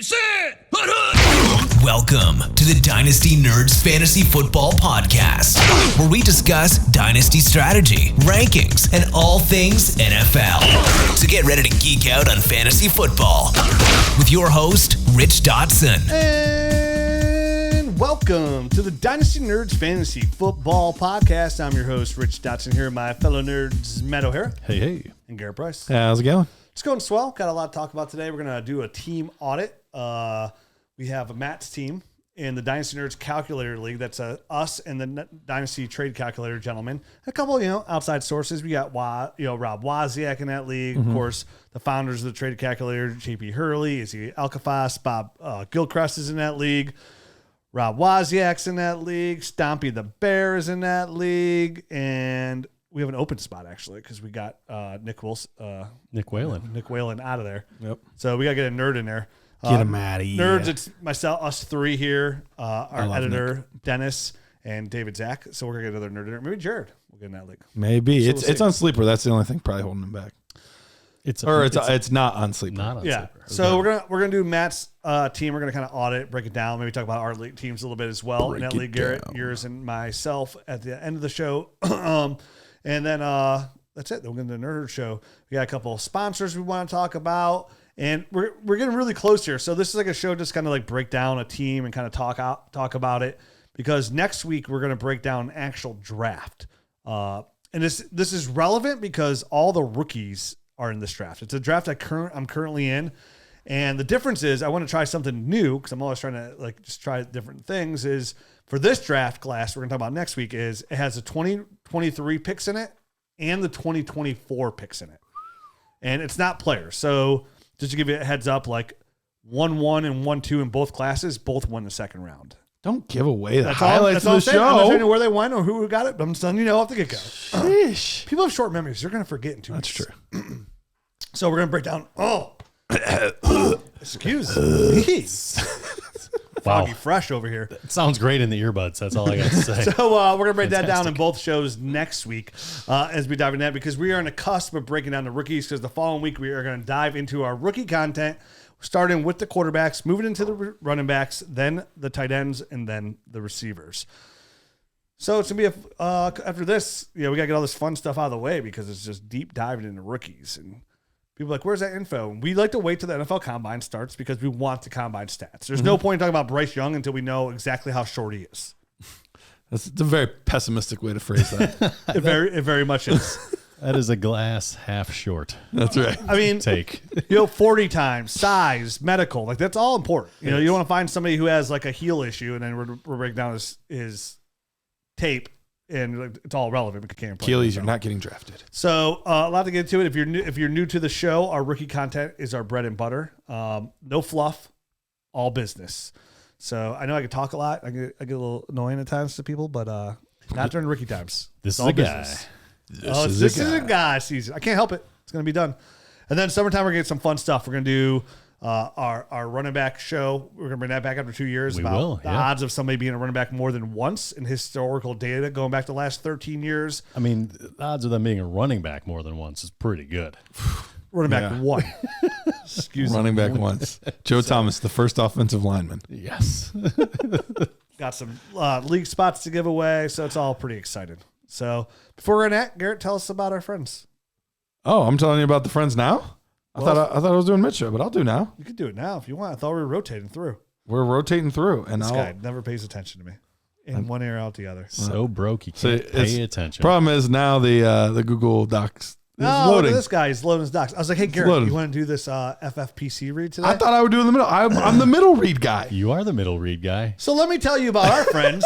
set, Welcome to the Dynasty Nerds Fantasy Football Podcast, where we discuss Dynasty strategy, rankings, and all things NFL. So get ready to geek out on fantasy football with your host, Rich Dotson. And welcome to the Dynasty Nerds Fantasy Football Podcast. I'm your host, Rich Dotson, here with my fellow nerds, Matt O'Hara. Hey. And Garrett Price. How's it going? It's going swell. Got a lot to talk about today. We're going to do a team audit. We have Matt's team in the Dynasty Nerds Calculator League. That's us and the Dynasty Trade Calculator gentlemen. A couple, outside sources. We got Rob Wozniak in that league. Of course, the founders of the Trade Calculator, JP Hurley, Izzy Alcafas, Bob Gilchrist is in that league. Rob Wozniak's in that league. Stompy the Bear is in that league. And we have an open spot, actually, because we got Nick Whalen out of there. Yep. So we got to get a nerd in there. Get him out of here. Nerds, it's myself, us three here, our editor, Nick. Dennis, and David Zach. So we're going to get another nerd in there. Maybe Jared will get in that league. Maybe. So It's on Sleeper. That's the only thing probably holding him back. It's not on Sleeper. Not on Yeah. Sleeper. So we're gonna do Matt's team. We're gonna kind of audit, break it down, maybe talk about our league teams a little bit as well. Break in that it league, Garrett, down. yours, and myself at the end of the show. And then that's it. Then we're going to the Nerd Show. We got a couple of sponsors we want to talk about. And we're getting really close here. So this is like a show just kind of like break down a team and kind of talk about it. Because next week we're going to break down an actual draft. And this is relevant because all the rookies are in this draft. It's a draft I'm currently in. And the difference is I want to try something new because I'm always trying to just try different things. Is for this draft class we're going to talk about next week is it has the 2023 picks in it and the 2024 picks in it. And it's not players. So just to give you a heads up, 1-1 and 1-2 in both classes, both won the second round. Don't give away the That's highlights all of the I'm saying. I'm not telling you show. where they won or who got it, but I'm just telling you off the get-go. Sheesh. People have short memories. They're going to forget in 2 That's weeks. true. So we're going to break down. Excuse me. Wow. Foggy fresh over here. It sounds great in the earbuds. That's all I got to say. So we're going to break that down in both shows next week as we dive into that because we are on the cusp of breaking down the rookies because the following week we are going to dive into our rookie content, starting with the quarterbacks, moving into the running backs, then the tight ends, and then the receivers. So it's going to be after this, we got to get all this fun stuff out of the way because it's just deep diving into rookies. And people are like, where's that info? We like to wait till the NFL Combine starts because we want the Combine stats. There's no point in talking about Bryce Young until we know exactly how short he is. That's a very pessimistic way to phrase that. It very much is. That is a glass half short. That's right. I mean, Take. 40 times, size, medical, that's all important. You don't want to find somebody who has a heel issue and then we're breaking down his tape and it's all relevant. Because can't play. Achilles, you're not getting drafted. So a lot to get into it. If you're new to the show, our rookie content is our bread and butter. No fluff, all business. So I know I can talk a lot. I get a little annoying at times to people, but not during rookie times. This It's is a guy. This is a guy season. I can't help it. It's going to be done. And then summertime, we're going to get some fun stuff. We're going to do our running back show. We're going to bring that back after 2 years. We about will, the yeah. odds of somebody being a running back more than once in historical data going back the last 13 years. I mean, the odds of them being a running back more than once is pretty good. Running back Yeah. one. Excuse me. Running back once. Joe Thomas, the first offensive lineman. Yes. Got some league spots to give away, so it's all pretty exciting. So before we're in that, Garrett, tell us about our friends. Oh, I'm telling you about the friends now? I thought I was doing mid show, but I'll do now. You can do it now if you want. I thought we were rotating through. We're rotating through, and This guy never pays attention to me. In one ear, out the other. So broke, you So can't pay attention. Problem is now the Google Docs is Oh, look loading. at this guy. He's loading his docs. I was like, hey, Garrett, loading. you want to do this FFPC read today? I thought I would do in the middle. I'm the middle read guy. You are the middle read guy. So let me tell you about our friends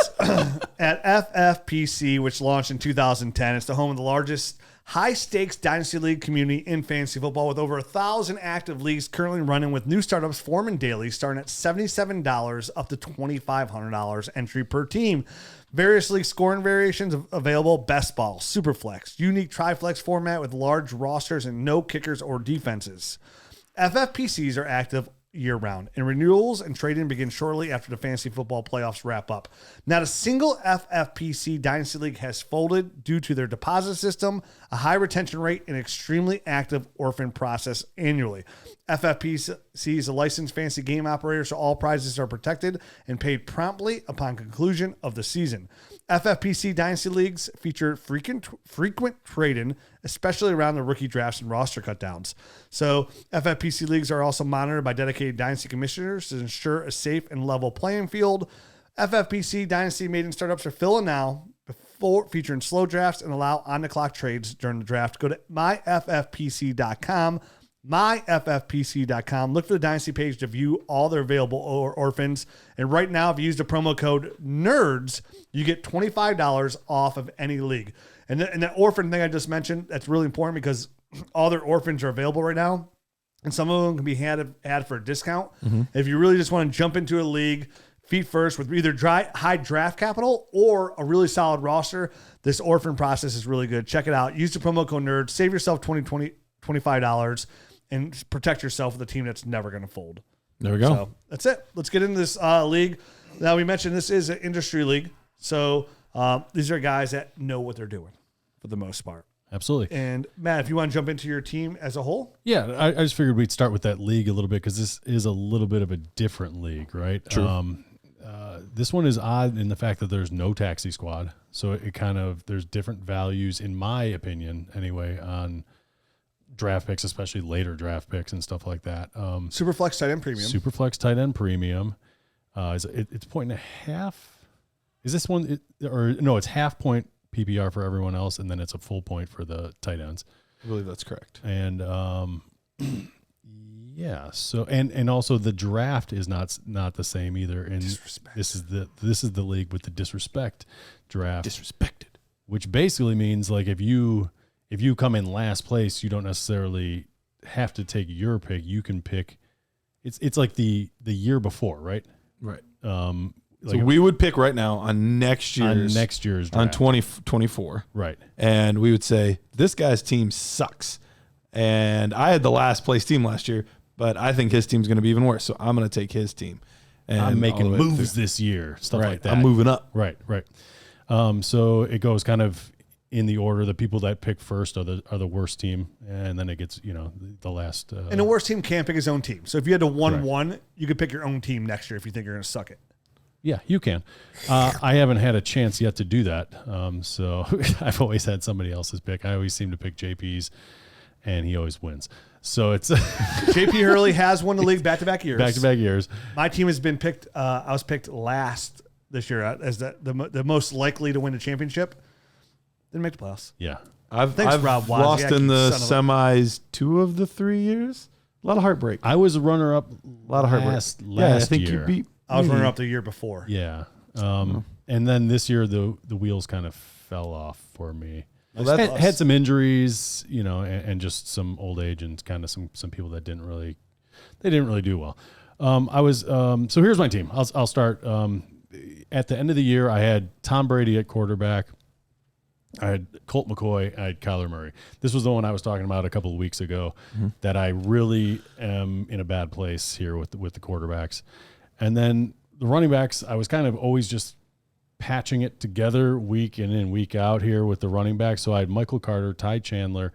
at FFPC, which launched in 2010. It's the home of the largest high-stakes Dynasty League community in fantasy football with over 1,000 active leagues currently running with new startups forming daily, starting at $77 up to $2,500 entry per team. Various league scoring variations available: best ball, super flex, unique triflex format with large rosters and no kickers or defenses. FFPCs are active year-round, and renewals and trading begin shortly after the fantasy football playoffs wrap up. Not a single FFPC Dynasty League has folded due to their deposit system, a high retention rate, and extremely active orphan process annually. FFPC is a licensed fantasy game operator, so all prizes are protected and paid promptly upon conclusion of the season. FFPC Dynasty Leagues feature frequent trade-in, especially around the rookie drafts and roster cutdowns. So FFPC Leagues are also monitored by dedicated Dynasty commissioners to ensure a safe and level playing field. FFPC Dynasty maiden startups are filling now, featuring slow drafts and allow on-the-clock trades during the draft. Go to myffpc.com. myffpc.com. Look for the Dynasty page to view all their available orphans. And right now, if you use the promo code NERDS, you get $25 off of any league. And that orphan thing I just mentioned, that's really important because all their orphans are available right now. And some of them can be had for a discount. Mm-hmm. If you really just want to jump into a league, feet first, with either high draft capital or a really solid roster, this orphan process is really good. Check it out. Use the promo code NERDS. Save yourself $25 and protect yourself with a team that's never going to fold. There we go. So that's it. Let's get into this league. Now, we mentioned this is an industry league. So these are guys that know what they're doing for the most part. Absolutely. And Matt, if you want to jump into your team as a whole. Yeah, I just figured we'd start with that league a little bit because this is a little bit of a different league, right? True. This one is odd in the fact that there's no taxi squad. So it kind of, there's different values, in my opinion, anyway, on draft picks, especially later draft picks and stuff like that. Superflex tight end premium. Superflex tight end premium. It's point and a half. Is this one, it's half point PPR for everyone else, and then it's a full point for the tight ends. I believe that's correct. And yeah, so and also the draft is not the same either. And this is the league with the disrespect draft. Disrespected. Which basically means like if you come in last place, you don't necessarily have to take your pick. You can pick. It's like the year before, right? Right. Like so we would pick right now on next year's draft. On 2024. Right. And we would say this guy's team sucks. And I had the last place team last year, but I think his team's going to be even worse. So I'm going to take his team. And I'm making moves this year, stuff right. like that. I'm moving up. Right. So it goes kind of in the order. The people that pick first are the worst team, and then it gets the last. And the worst team can't pick his own team. So if you had a 1-1, you could pick your own team next year if you think you're going to suck it. Yeah, you can. I haven't had a chance yet to do that. So I've always had somebody else's pick. I always seem to pick JP's, and he always wins. So it's JP Hurley has won the league back-to-back years. Back-to-back years. My team has been picked. I was picked last this year as the most likely to win the championship. Didn't make the playoffs. Yeah. I've Rob Wozniak, lost in the semis 2 of the 3 years. A lot of heartbreak. I was a runner-up. A lot of heartbreak. Last I think year. you beat. I was runner-up the year before. Yeah. And then this year the wheels kind of fell off for me. Well, had some injuries, and just some old age and kind of some people that didn't really do well. So here's my team. I'll start. At the end of the year, I had Tom Brady at quarterback. I had Colt McCoy. I had Kyler Murray. This was the one I was talking about a couple of weeks ago that I really am in a bad place here with the quarterbacks. And then the running backs, I was kind of always just patching it together week in and week out here with the running backs. So I had Michael Carter, Ty Chandler,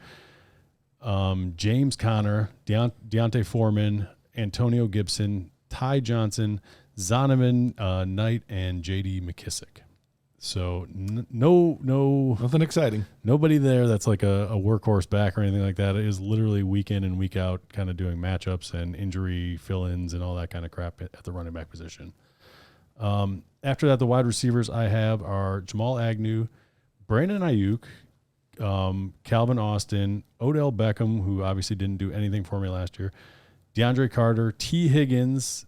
James Conner, Deontay Foreman, Antonio Gibson, Ty Johnson, Zonovan Knight, and J.D. McKissick. So Nothing exciting. Nobody there that's like a workhorse back or anything like that. It is literally week in and week out kind of doing matchups and injury fill-ins and all that kind of crap at the running back position. After that, the wide receivers I have are Jamal Agnew, Brandon Ayuk, Calvin Austin, Odell Beckham, who obviously didn't do anything for me last year, DeAndre Carter, T. Higgins,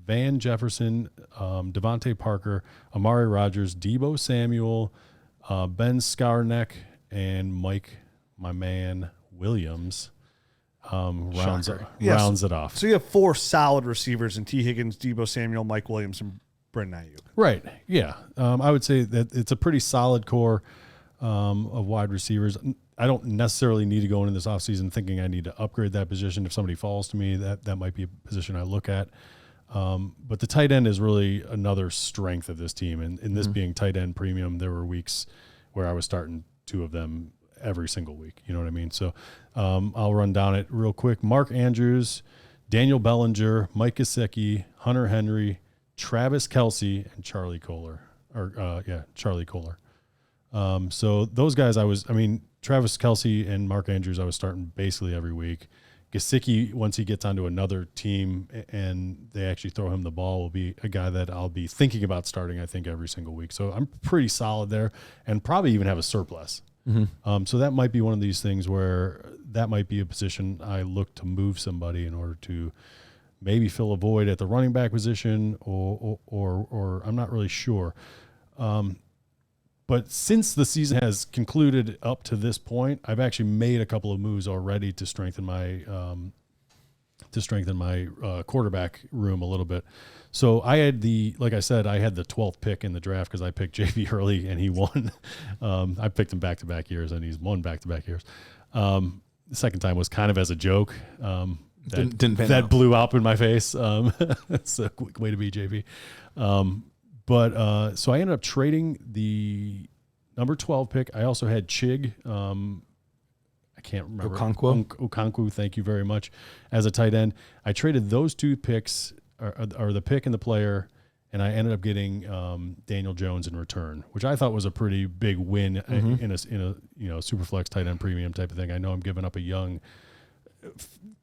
Van Jefferson, Devontae Parker, Amari Rogers, Deebo Samuel, Ben Skarnek, and Mike, my man, Williams, rounds it off. So you have 4 solid receivers in T. Higgins, Deebo Samuel, Mike Williams, and Brandon Ayuk. Right. Yeah. I would say that it's a pretty solid core of wide receivers. I don't necessarily need to go into this offseason thinking I need to upgrade that position. If somebody falls to me, that might be a position I look at. But the tight end is really another strength of this team. And in this being tight end premium, there were weeks where I was starting 2 of them every single week. You know what I mean? So I'll run down it real quick. Mark Andrews, Daniel Bellinger, Mike Gesicki, Hunter Henry, Travis Kelce, and Charlie Kohler. Charlie Kohler. So those guys, Travis Kelce and Mark Andrews, I was starting basically every week. Gesicki, once he gets onto another team and they actually throw him the ball, will be a guy that I'll be thinking about starting, I think, every single week. So I'm pretty solid there and probably even have a surplus. So that might be one of these things where that might be a position I look to move somebody in order to maybe fill a void at the running back position or I'm not really sure. But since the season has concluded up to this point, I've actually made a couple of moves already to strengthen my quarterback room a little bit. So I had the 12th pick in the draft because I picked JV Hurley and he won. I picked him back-to-back years and he's won back-to-back years. The second time was kind of as a joke. That blew up in my face. That's a quick way to be JV. But so I ended up trading the number 12 pick. I also had Chig. I can't remember. Okonkwo, thank you very much, as a tight end. I traded those two picks, or the pick and the player, and I ended up getting Daniel Jones in return, which I thought was a pretty big win in a super flex tight end premium type of thing. I know I'm giving up a young,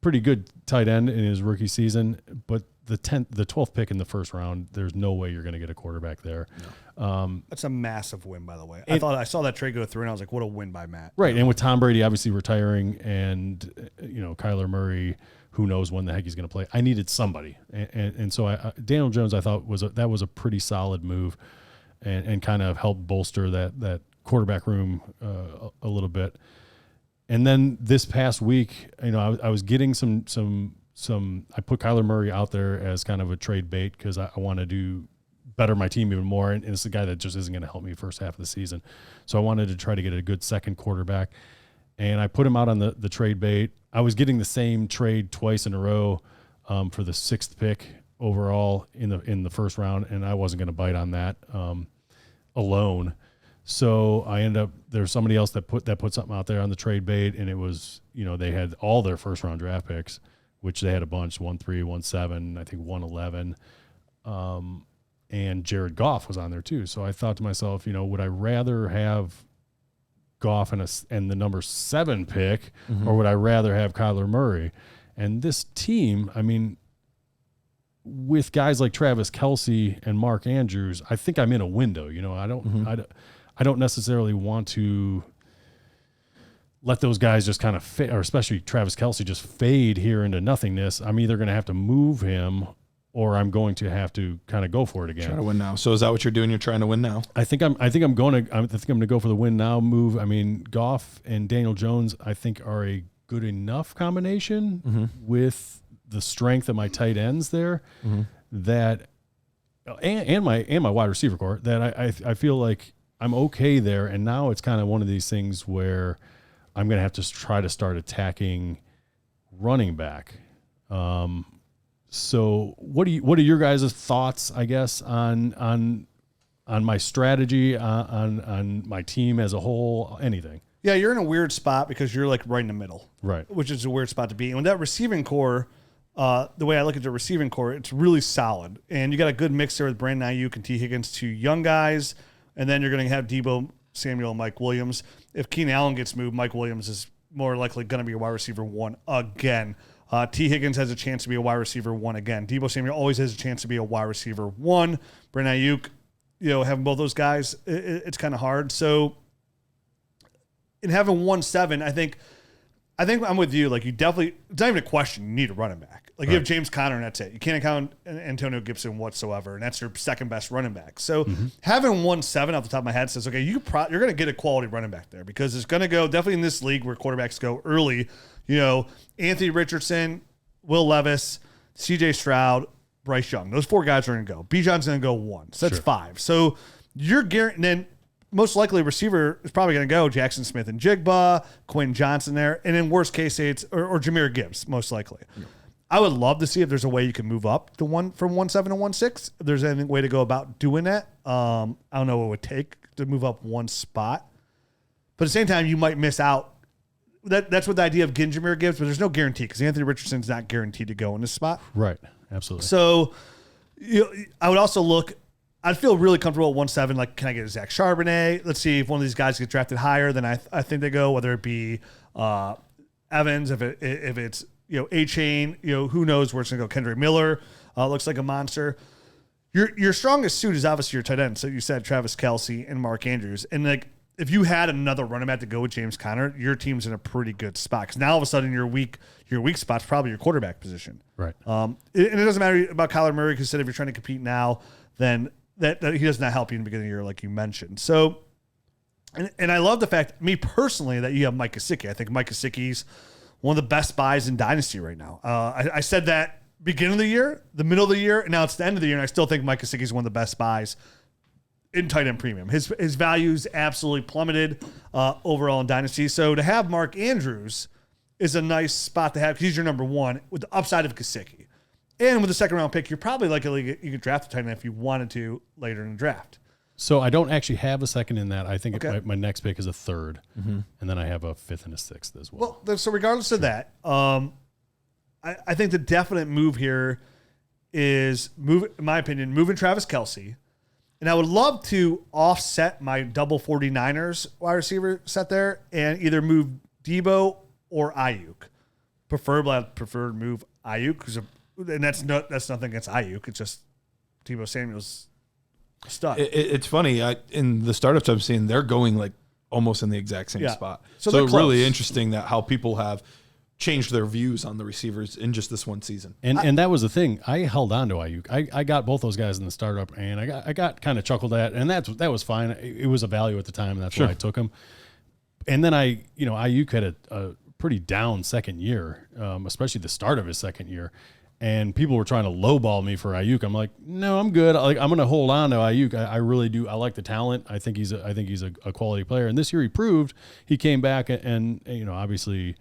pretty good tight end in his rookie season, but the 12th pick in the first round, there's no way you're going to get a quarterback there. No. That's a massive win, by the way. I saw that trade go through, and I was like, what a win by Matt. Right, and with Tom Brady obviously retiring and, Kyler Murray, who knows when the heck he's going to play, I needed somebody. And so Daniel Jones, I thought, that was a pretty solid move and kind of helped bolster that quarterback room a little bit. And then this past week, I was getting some. I put Kyler Murray out there as kind of a trade bait because I want to do better my team even more, and it's a guy that just isn't going to help me first half of the season. So I wanted to try to get a good second quarterback, and I put him out on the trade bait. I was getting the same trade twice in a row for the 6th pick overall in the first round, and I wasn't going to bite on that alone. So I ended up, there's somebody else that put something out there on the trade bait, and it was, they had all their first round draft picks, which they had a bunch, 1-3, 1-7, I think 1-11. And Jared Goff was on there too. So I thought to myself, would I rather have Goff and the number 7 pick, or would I rather have Kyler Murray? And this team, with guys like Travis Kelce and Mark Andrews, I think I'm in a window. I don't necessarily want to let those guys just kind of fade, or especially Travis Kelce, just fade here into nothingness. I'm either going to have to move him, or I'm going to have to kind of go for it again. Try to win now. So is that what you're doing? You're trying to win now? I think I'm going to go for the win now move. Goff and Daniel Jones, I think, are a good enough combination with the strength of my tight ends there that, and my wide receiver core, that I feel like I'm okay there. And now it's kind of one of these things where I'm going to have to try to start attacking running back. So what are your guys' thoughts, I guess, on my strategy, on my team as a whole, anything? Yeah, you're in a weird spot because you're like right in the middle. Right. Which is a weird spot to be. And with that receiving core, the way I look at the receiving core, it's really solid. And you got a good mix there with Brandon Ayuk and T. Higgins, 2 young guys. And then you're going to have Deebo Samuel and Mike Williams. If Keenan Allen gets moved, Mike Williams is more likely going to be a wide receiver 1 again. T. Higgins has a chance to be a wide receiver 1 again. Deebo Samuel always has a chance to be a wide receiver 1. Brandon Ayuk, having both those guys, it's kind of hard. So in having 1-7, I think I'm with you. Like, you definitely, it's not even a question. You need a running back. Like, you have James Conner, and that's it. You can't count Antonio Gibson whatsoever, and that's your second best running back. So having 1-7 off the top of my head says, okay, you're going to get a quality running back there, because it's going to go, definitely in this league where quarterbacks go early, Anthony Richardson, Will Levis, CJ Stroud, Bryce Young. Those 4 guys are going to go. Bijan's going to go 1. So that's 5. So you're guaranteed. Then most likely receiver is probably going to go Jackson Smith and Jigba, Quinn Johnson there. And in worst case, it's or Jahmyr Gibbs, most likely. Yeah. I would love to see if there's a way you can move up to from 1-7 to 1-6. If there's any way to go about doing that. I don't know what it would take to move up 1 spot. But at the same time, you might miss out that's what the idea of Gingermere gives, but there's no guarantee because Anthony Richardson's not guaranteed to go in this spot. Right. Absolutely. So I would also look, I'd feel really comfortable at 1-7. Like, can I get a Zach Charbonnet? Let's see if one of these guys gets drafted higher than I think they go, whether it be Evans, if it's, A-Chain, who knows where it's going to go. Kendrick Miller looks like a monster. Your strongest suit is obviously your tight end. So you said Travis Kelce and Mark Andrews. And like, if you had another running back to go with James Conner, your team's in a pretty good spot. Because now all of a sudden your weak spot's probably your quarterback position. Right. And it doesn't matter about Kyler Murray because if you're trying to compete now, then that he does not help you in the beginning of the year, like you mentioned. So, and I love the fact, me personally, that you have Mike Gesicki. I think Mike Gesicki's one of the best buys in Dynasty right now. I said that beginning of the year, the middle of the year, and now it's the end of the year, and I still think Mike Gesicki is one of the best buys in tight end premium. His value's absolutely plummeted overall in Dynasty. So to have Mark Andrews is a nice spot to have because he's your number one with the upside of Gesicki. And with the second round pick, you're probably likely you could draft a tight end if you wanted to later in the draft. So I don't actually have a second in that. I think my next pick is a third, and then I have a fifth and a sixth as well. Well, so regardless of that, I think the definite move here is in my opinion, moving Travis Kelce. And I would love to offset my double 49ers wide receiver set there and either move Debo or Ayuk. Preferably, I'd prefer to move Ayuk, and that's nothing against Ayuk. It's just Debo Samuel's stud. It's funny. In the startups I'm seeing, they're going like almost in the exact same spot. So it's really interesting that how people have changed their views on the receivers in just this one season. And that was the thing. I held on to Ayuk. I got both those guys in the startup, and I got kind of chuckled at, and that was fine. It was a value at the time, and that's why I took him. And then Ayuk had a pretty down second year, especially the start of his second year. And people were trying to lowball me for Ayuk. I'm like, no, I'm good. I'm going to hold on to Ayuk. I really do. I like the talent. I think he's a quality player. And this year he proved he came back and obviously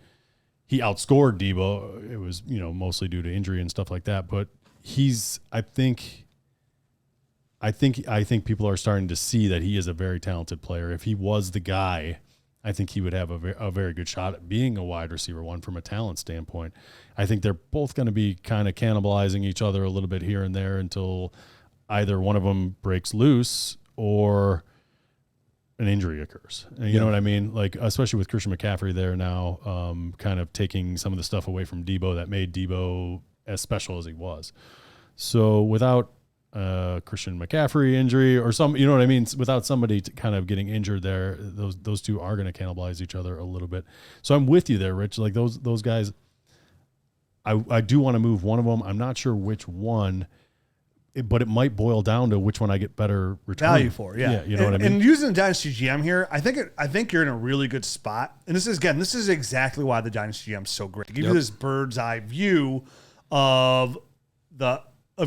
he outscored Debo. It was, mostly due to injury and stuff like that. But I think people are starting to see that he is a very talented player. If he was the guy, I think he would have a very good shot at being a wide receiver one from a talent standpoint. I think they're both going to be kind of cannibalizing each other a little bit here and there until either one of them breaks loose or an injury occurs. And you know what I mean? Like, especially with Christian McCaffrey there now, kind of taking some of the stuff away from Debo that made Debo as special as he was. So without Christian McCaffrey injury or without somebody kind of getting injured there, those two are going to cannibalize each other a little bit. So I'm with you there, Rich. Like those guys, I do want to move one of them. I'm not sure which one, but it might boil down to which one I get better return value for. Yeah, you know what I mean. And using the Dynasty GM here, I think you're in a really good spot. And this is exactly why the Dynasty GM is so great to give you this bird's eye view of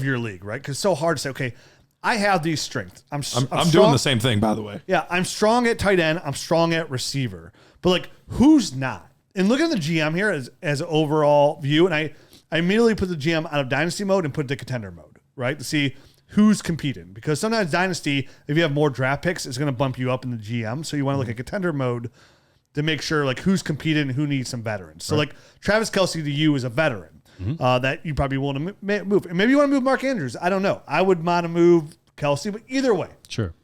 your league, right? Because it's so hard to say, okay, I have these strengths. I'm doing the same thing, by the way. Yeah, I'm strong at tight end. I'm strong at receiver. But like, who's not? And look at the GM here as an overall view. And I immediately put the GM out of Dynasty mode and put it to contender mode, right? To see who's competing. Because sometimes Dynasty, if you have more draft picks, it's going to bump you up in the GM. So you want to look at contender mode to make sure like who's competing and who needs some veterans. So like Travis Kelce to you is a veteran. That you probably want to move. And maybe you want to move Mark Andrews. I don't know. I would want to move Kelce, but either way. Sure.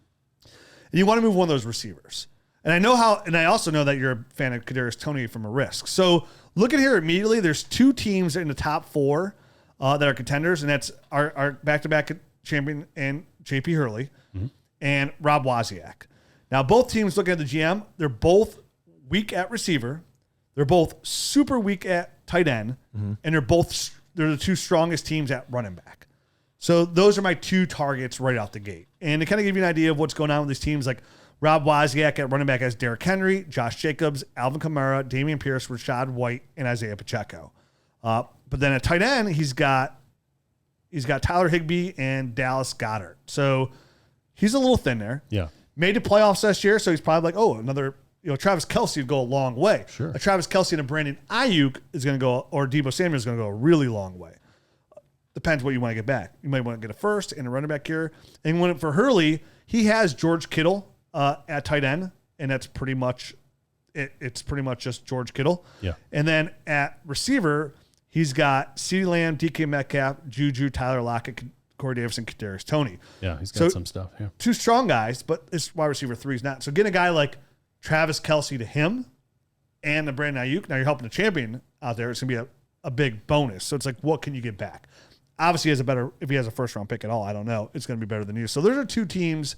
And you want to move one of those receivers. And I also know that you're a fan of Kadarius Toney from a risk. So look at here immediately. There's two teams in the top four that are contenders, and that's our back-to-back champion and JP Hurley and Rob Wozniak. Now, both teams looking at the GM, they're both weak at receiver. They're both super weak at tight end, and they're the two strongest teams at running back. So those are my two targets right out the gate. And to kind of give you an idea of what's going on with these teams, like Rob Wozniak at running back has Derrick Henry, Josh Jacobs, Alvin Kamara, Damian Pierce, Rashad White, and Isaiah Pacheco. But then at tight end, he's got Tyler Higbee and Dallas Goedert. So he's a little thin there. Yeah. Made the playoffs last year, so he's probably like, oh, another. Travis Kelce would go a long way. Sure. A Travis Kelce and a Brandon Ayuk is going to go, or Debo Samuel is going to go a really long way. Depends what you want to get back. You might want to get a first and a running back here. And for Hurley, he has George Kittle at tight end, and that's pretty much it's pretty much just George Kittle. Yeah. And then at receiver, he's got CeeDee Lamb, DK Metcalf, Juju, Tyler Lockett, Corey Davis, and Kadarius Toney. Yeah, he's got some stuff. Yeah. 2 strong guys, but this wide receiver 3 is not. So getting a guy like Travis Kelce to him and the Brandon Ayuk, now you're helping the champion out there. It's going to be a big bonus. So it's like, what can you get back? Obviously, if he has a first-round pick at all, I don't know. It's going to be better than you. So those are 2 teams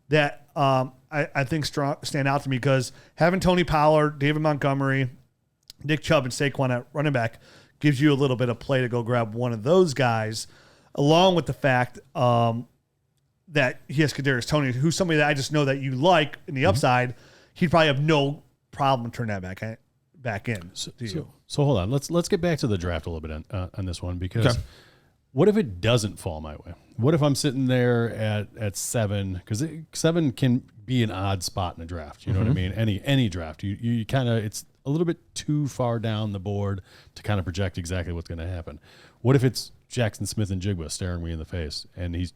that I think stand out to me because having Tony Pollard, David Montgomery, Nick Chubb, and Saquon at running back gives you a little bit of play to go grab one of those guys, along with the fact that he has Kadarius Toney, who's somebody that I just know that you like in the upside. He'd probably have no problem turning that back in. So hold on. Let's get back to the draft a little bit on this one because what if it doesn't fall my way? What if I'm sitting there at 7? Because 7 can be an odd spot in a draft. You know what I mean? Any draft. You kind of, it's a little bit too far down the board to kind of project exactly what's going to happen. What if it's Jackson Smith and Jigba staring me in the face and he's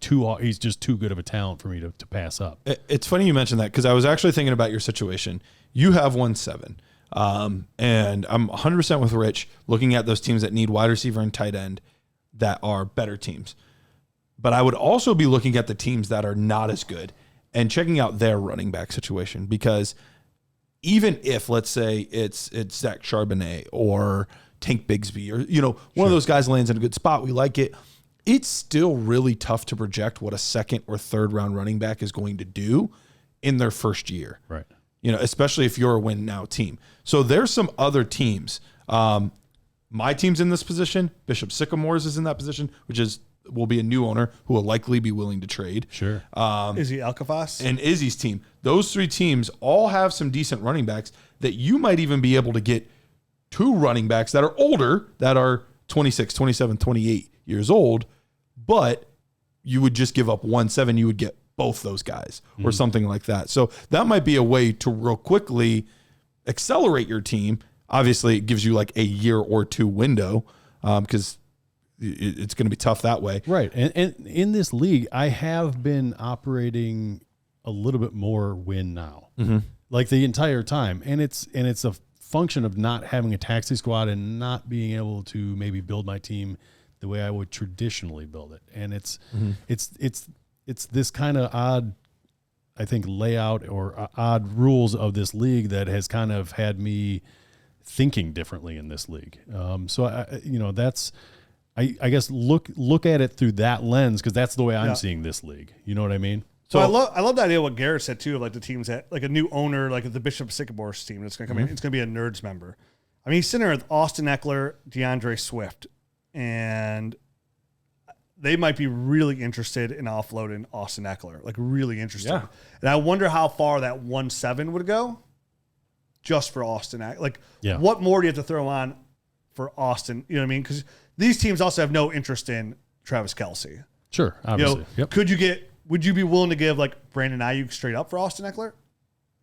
just too good of a talent for me to pass up? It's funny you mentioned that because I was actually thinking about your situation. You have 1-7. And I'm 100% with Rich looking at those teams that need wide receiver and tight end that are better teams. But I would also be looking at the teams that are not as good and checking out their running back situation because even if, let's say, it's Zach Charbonnet or Tank Bigsby or, one of those guys lands in a good spot, we like it, it's still really tough to project what a second or third round running back is going to do in their first year. Right. Especially if you're a win now team. So there's some other teams. My team's in this position. Bishop Sycamores is in that position, which will be a new owner who will likely be willing to trade. Sure. Izzy Alcafas? And Izzy's team. Those 3 teams all have some decent running backs that you might even be able to get 2 running backs that are older, that are 26, 27, 28 years old, but you would just give up 1-7. You would get both those guys or something like that. So that might be a way to real quickly accelerate your team. Obviously, it gives you like a year or 2 window because it's going to be tough that way. Right. And in this league, I have been operating a little bit more win now, like the entire time. And it's a function of not having a taxi squad and not being able to maybe build my team the way I would traditionally build it. And it's this kind of odd, I think, layout or odd rules of this league that has kind of had me thinking differently in this league. So I guess look at it through that lens because that's the way I'm seeing this league. You know what I mean? So I love the idea of what Garrett said too, of like the teams that like a new owner, like the Bishop Sycamores team that's going to come in. It's going to be a Nerds member. I mean, he's sitting there with Austin Eckler, DeAndre Swift, and they might be really interested in offloading Austin Eckler, like really interested. Yeah. And I wonder how far that 1-7 would go just for Austin. Like, what more do you have to throw on for Austin? You know what I mean? Because these teams also have no interest in Travis Kelce. Sure, obviously. Would you be willing to give like Brandon Ayuk straight up for Austin Eckler?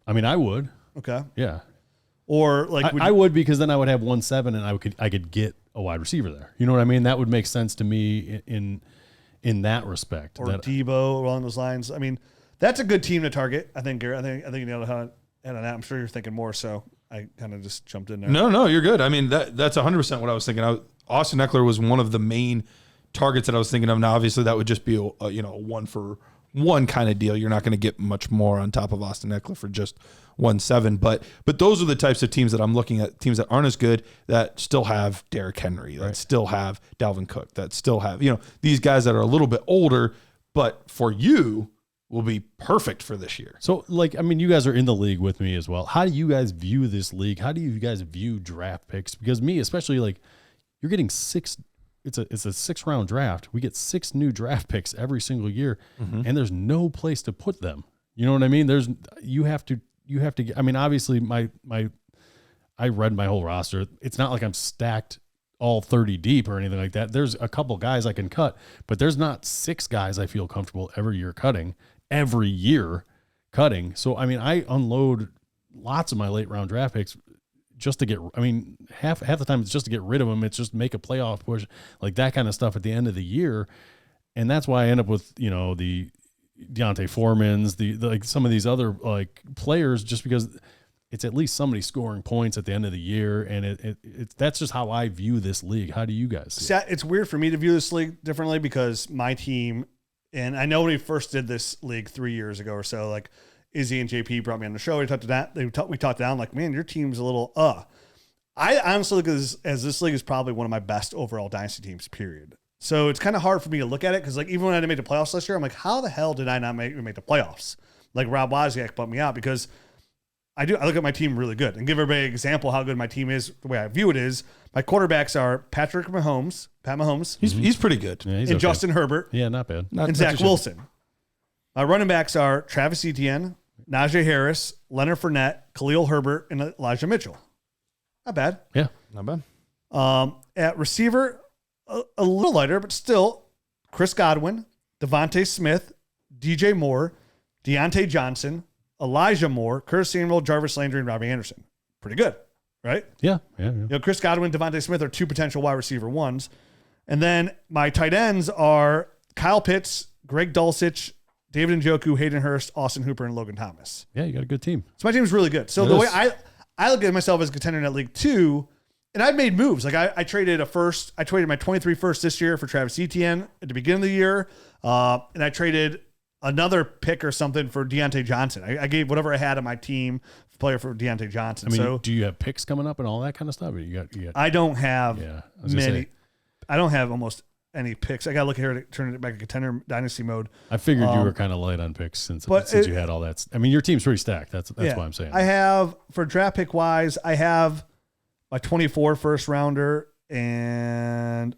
I mean, I would. Okay. Yeah. Or like I would because then I would have 1-7 and I could get a wide receiver there. You know what I mean? That would make sense to me in that respect. Or Debo along those lines. I mean, that's a good team to target. I think Garrett. I think you nailed it on that. I'm sure you're thinking more. So I kind of just jumped in there. No, you're good. I mean, that's 100% what I was thinking. Austin Eckler was one of the main targets that I was thinking of. Now, obviously, that would just be a 1-for-1 kind of deal. You're not going to get much more on top of Austin Eckler for just 1-7. But those are the types of teams that I'm looking at, teams that aren't as good, that still have Derrick Henry, that still have Dalvin Cook, that still have, these guys that are a little bit older, but for you will be perfect for this year. So, you guys are in the league with me as well. How do you guys view this league? How do you guys view draft picks? Because me, especially, you're getting 6. It's a 6-round draft. We get 6 new draft picks every single year, and there's no place to put them. You know what I mean? You have to get, obviously I read my whole roster. It's not like I'm stacked all 30 deep or anything like that. There's a couple guys I can cut, but there's not 6 guys I feel comfortable every year cutting. So, I unload lots of my late round draft picks just to get, half the time it's just to get rid of them. It's just make a playoff push, like that kind of stuff at the end of the year. And that's why I end up with, the Deontay Foreman's, the some of these other players, just because it's at least somebody scoring points at the end of the year. And that's just how I view this league. How do you guys see it? It's weird for me to view this league differently because my team, and I know when we first did this league 3 years ago or so, like Izzy and JP brought me on the show. We talked down like, man, your team's a little, I honestly look at this as this league is probably one of my best overall dynasty teams, period. So it's kind of hard for me to look at it because like even when I didn't make the playoffs last year, I'm like, how the hell did I not make the playoffs? Like Rob Wozniak bumped me out because I look at my team really good and give everybody an example of how good my team is. The way I view it is my quarterbacks are Pat Mahomes. He's pretty good. Yeah, he's and okay. Justin Herbert. Yeah, not bad. And Zach Wilson. My running backs are Travis Etienne, Najee Harris, Leonard Fournette, Khalil Herbert, and Elijah Mitchell. Not bad. Yeah, not bad. At receiver, a little lighter, but still, Chris Godwin, Devontae Smith, DJ Moore, Deontay Johnson, Elijah Moore, Curtis Samuel, Jarvis Landry, and Robbie Anderson. Pretty good, right? Yeah. Chris Godwin, Devontae Smith are two potential wide receiver ones. And then my tight ends are Kyle Pitts, Greg Dulcich, David Njoku, Hayden Hurst, Austin Hooper, and Logan Thomas. Yeah, you got a good team. So my team's really good. So way I look at myself as a contender in that league too, and I've made moves. Like I traded I traded my 23 first this year for Travis Etienne at the beginning of the year. And I traded another pick or something for Deontay Johnson. I gave whatever I had on my team player for Deontay Johnson. I mean, so do you have picks coming up and all that kind of stuff? You got I don't have many. I don't have almost any picks. I got to look here to turn it back to contender dynasty mode. I figured you were kind of light on picks since you had all that. I mean, your team's pretty stacked. That's why I'm saying. I have, for draft pick wise, I have my 24 first rounder and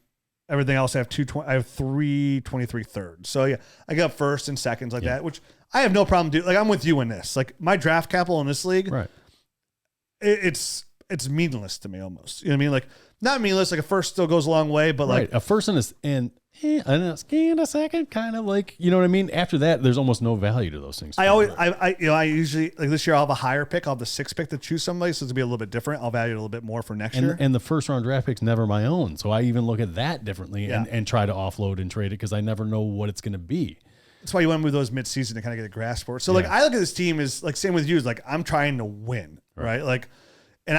everything else. I have 3 23 thirds. So yeah, I got first and seconds like that, which I have no problem doing. Like I'm with you in this. Like my draft capital in this league, right? It's meaningless to me almost. You know what I mean? Like not meaninless. Like a first still goes a long way, but like a first and a second, kind of like, you know what I mean? After that, there's almost no value to those things. I usually, like this year I'll have a higher pick. I'll have the 6th pick to choose somebody. So it's be a little bit different. I'll value it a little bit more for next year. And the first round draft pick's never my own. So I even look at that differently and try to offload and trade it because I never know what it's going to be. That's why you want to move those mid-season to kind of get a grasp for it. So like I look at this team as like same with you, is like I'm trying to win, right? Like, and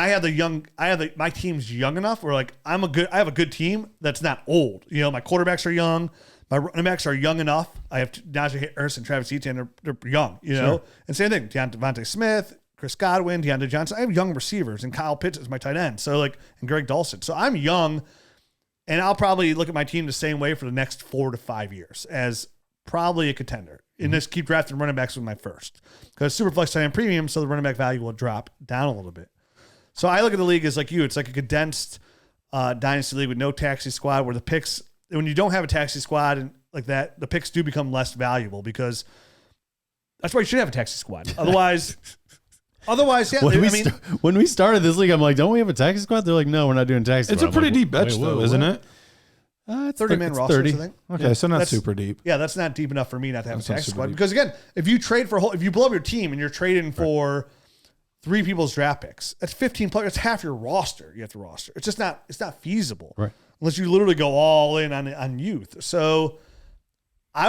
my team's young enough where like I have a good team that's not old. You know, my quarterbacks are young. My running backs are young enough. I have Najee Harris and Travis Etienne. They're young, you know? And same thing, Devontae Smith, Chris Godwin, Deontay Johnson. I have young receivers, and Kyle Pitts is my tight end. So like, and Greg Dulcich. So I'm young, and I'll probably look at my team the same way for the next 4 to 5 years as probably a contender. And just keep drafting running backs with my first. Because Superflex tight end premium, so the running back value will drop down a little bit. So I look at the league as like you. It's like a condensed dynasty league with no taxi squad where the picks, when you don't have a taxi squad and like that, the picks do become less valuable because that's why you should have a taxi squad. Otherwise, yeah. When we started this league, I'm like, don't we have a taxi squad? They're like, no, we're not doing taxi It's squad. a pretty deep bench though, isn't it? It's 30-man roster, I think. Okay, so not super deep. Yeah, that's not deep enough for me not to have a taxi squad. Because again, if you blow up your team and you're trading for 3 people's draft picks, that's 15 players. It's half your roster. You have to roster. It's just not. It's not feasible, right? Unless you literally go all in on youth. So, my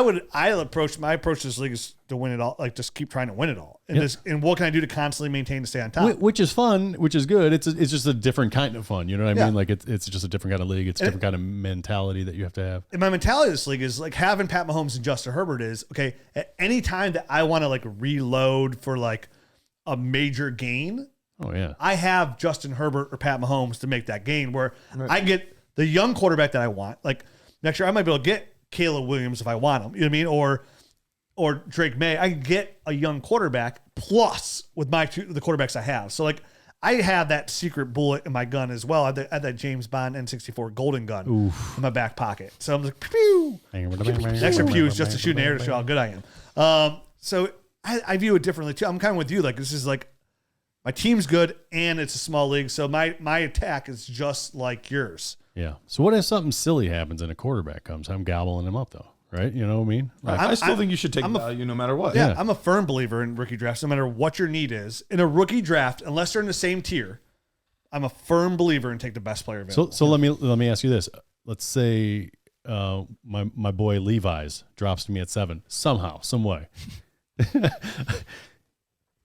approach to this league is to win it all. Like just keep trying to win it all. And what can I do to constantly maintain to stay on top? Which is fun, which is good. It's just a different kind of fun. You know what I mean? Like it's just a different kind of league. It's a different kind of mentality that you have to have. And my mentality of this league is like having Pat Mahomes and Justin Herbert is okay. At any time that I want to like reload for like a major gain. Oh yeah. I have Justin Herbert or Pat Mahomes to make that gain where I get the young quarterback that I want. Like next year I might be able to get Caleb Williams if I want him. You know what I mean? Or Drake May. I can get a young quarterback plus with the quarterbacks I have. So like I have that secret bullet in my gun as well. I had that James Bond N64 golden gun in my back pocket. So I'm like, pew. Extra pews just to shoot an air to show how good I am. So I view it differently too. I'm kind of with you. Like this is like my team's good and it's a small league. So my attack is just like yours. Yeah. So what if something silly happens and a quarterback comes? I'm gobbling him up though. Right? You know what I mean? Like, I still think you should take value no matter what. Yeah, I'm a firm believer in rookie drafts, no matter what your need is. In a rookie draft, unless they're in the same tier, I'm a firm believer in take the best player available. So let me ask you this. Let's say my boy Levi's drops to me at 7 somehow, some way.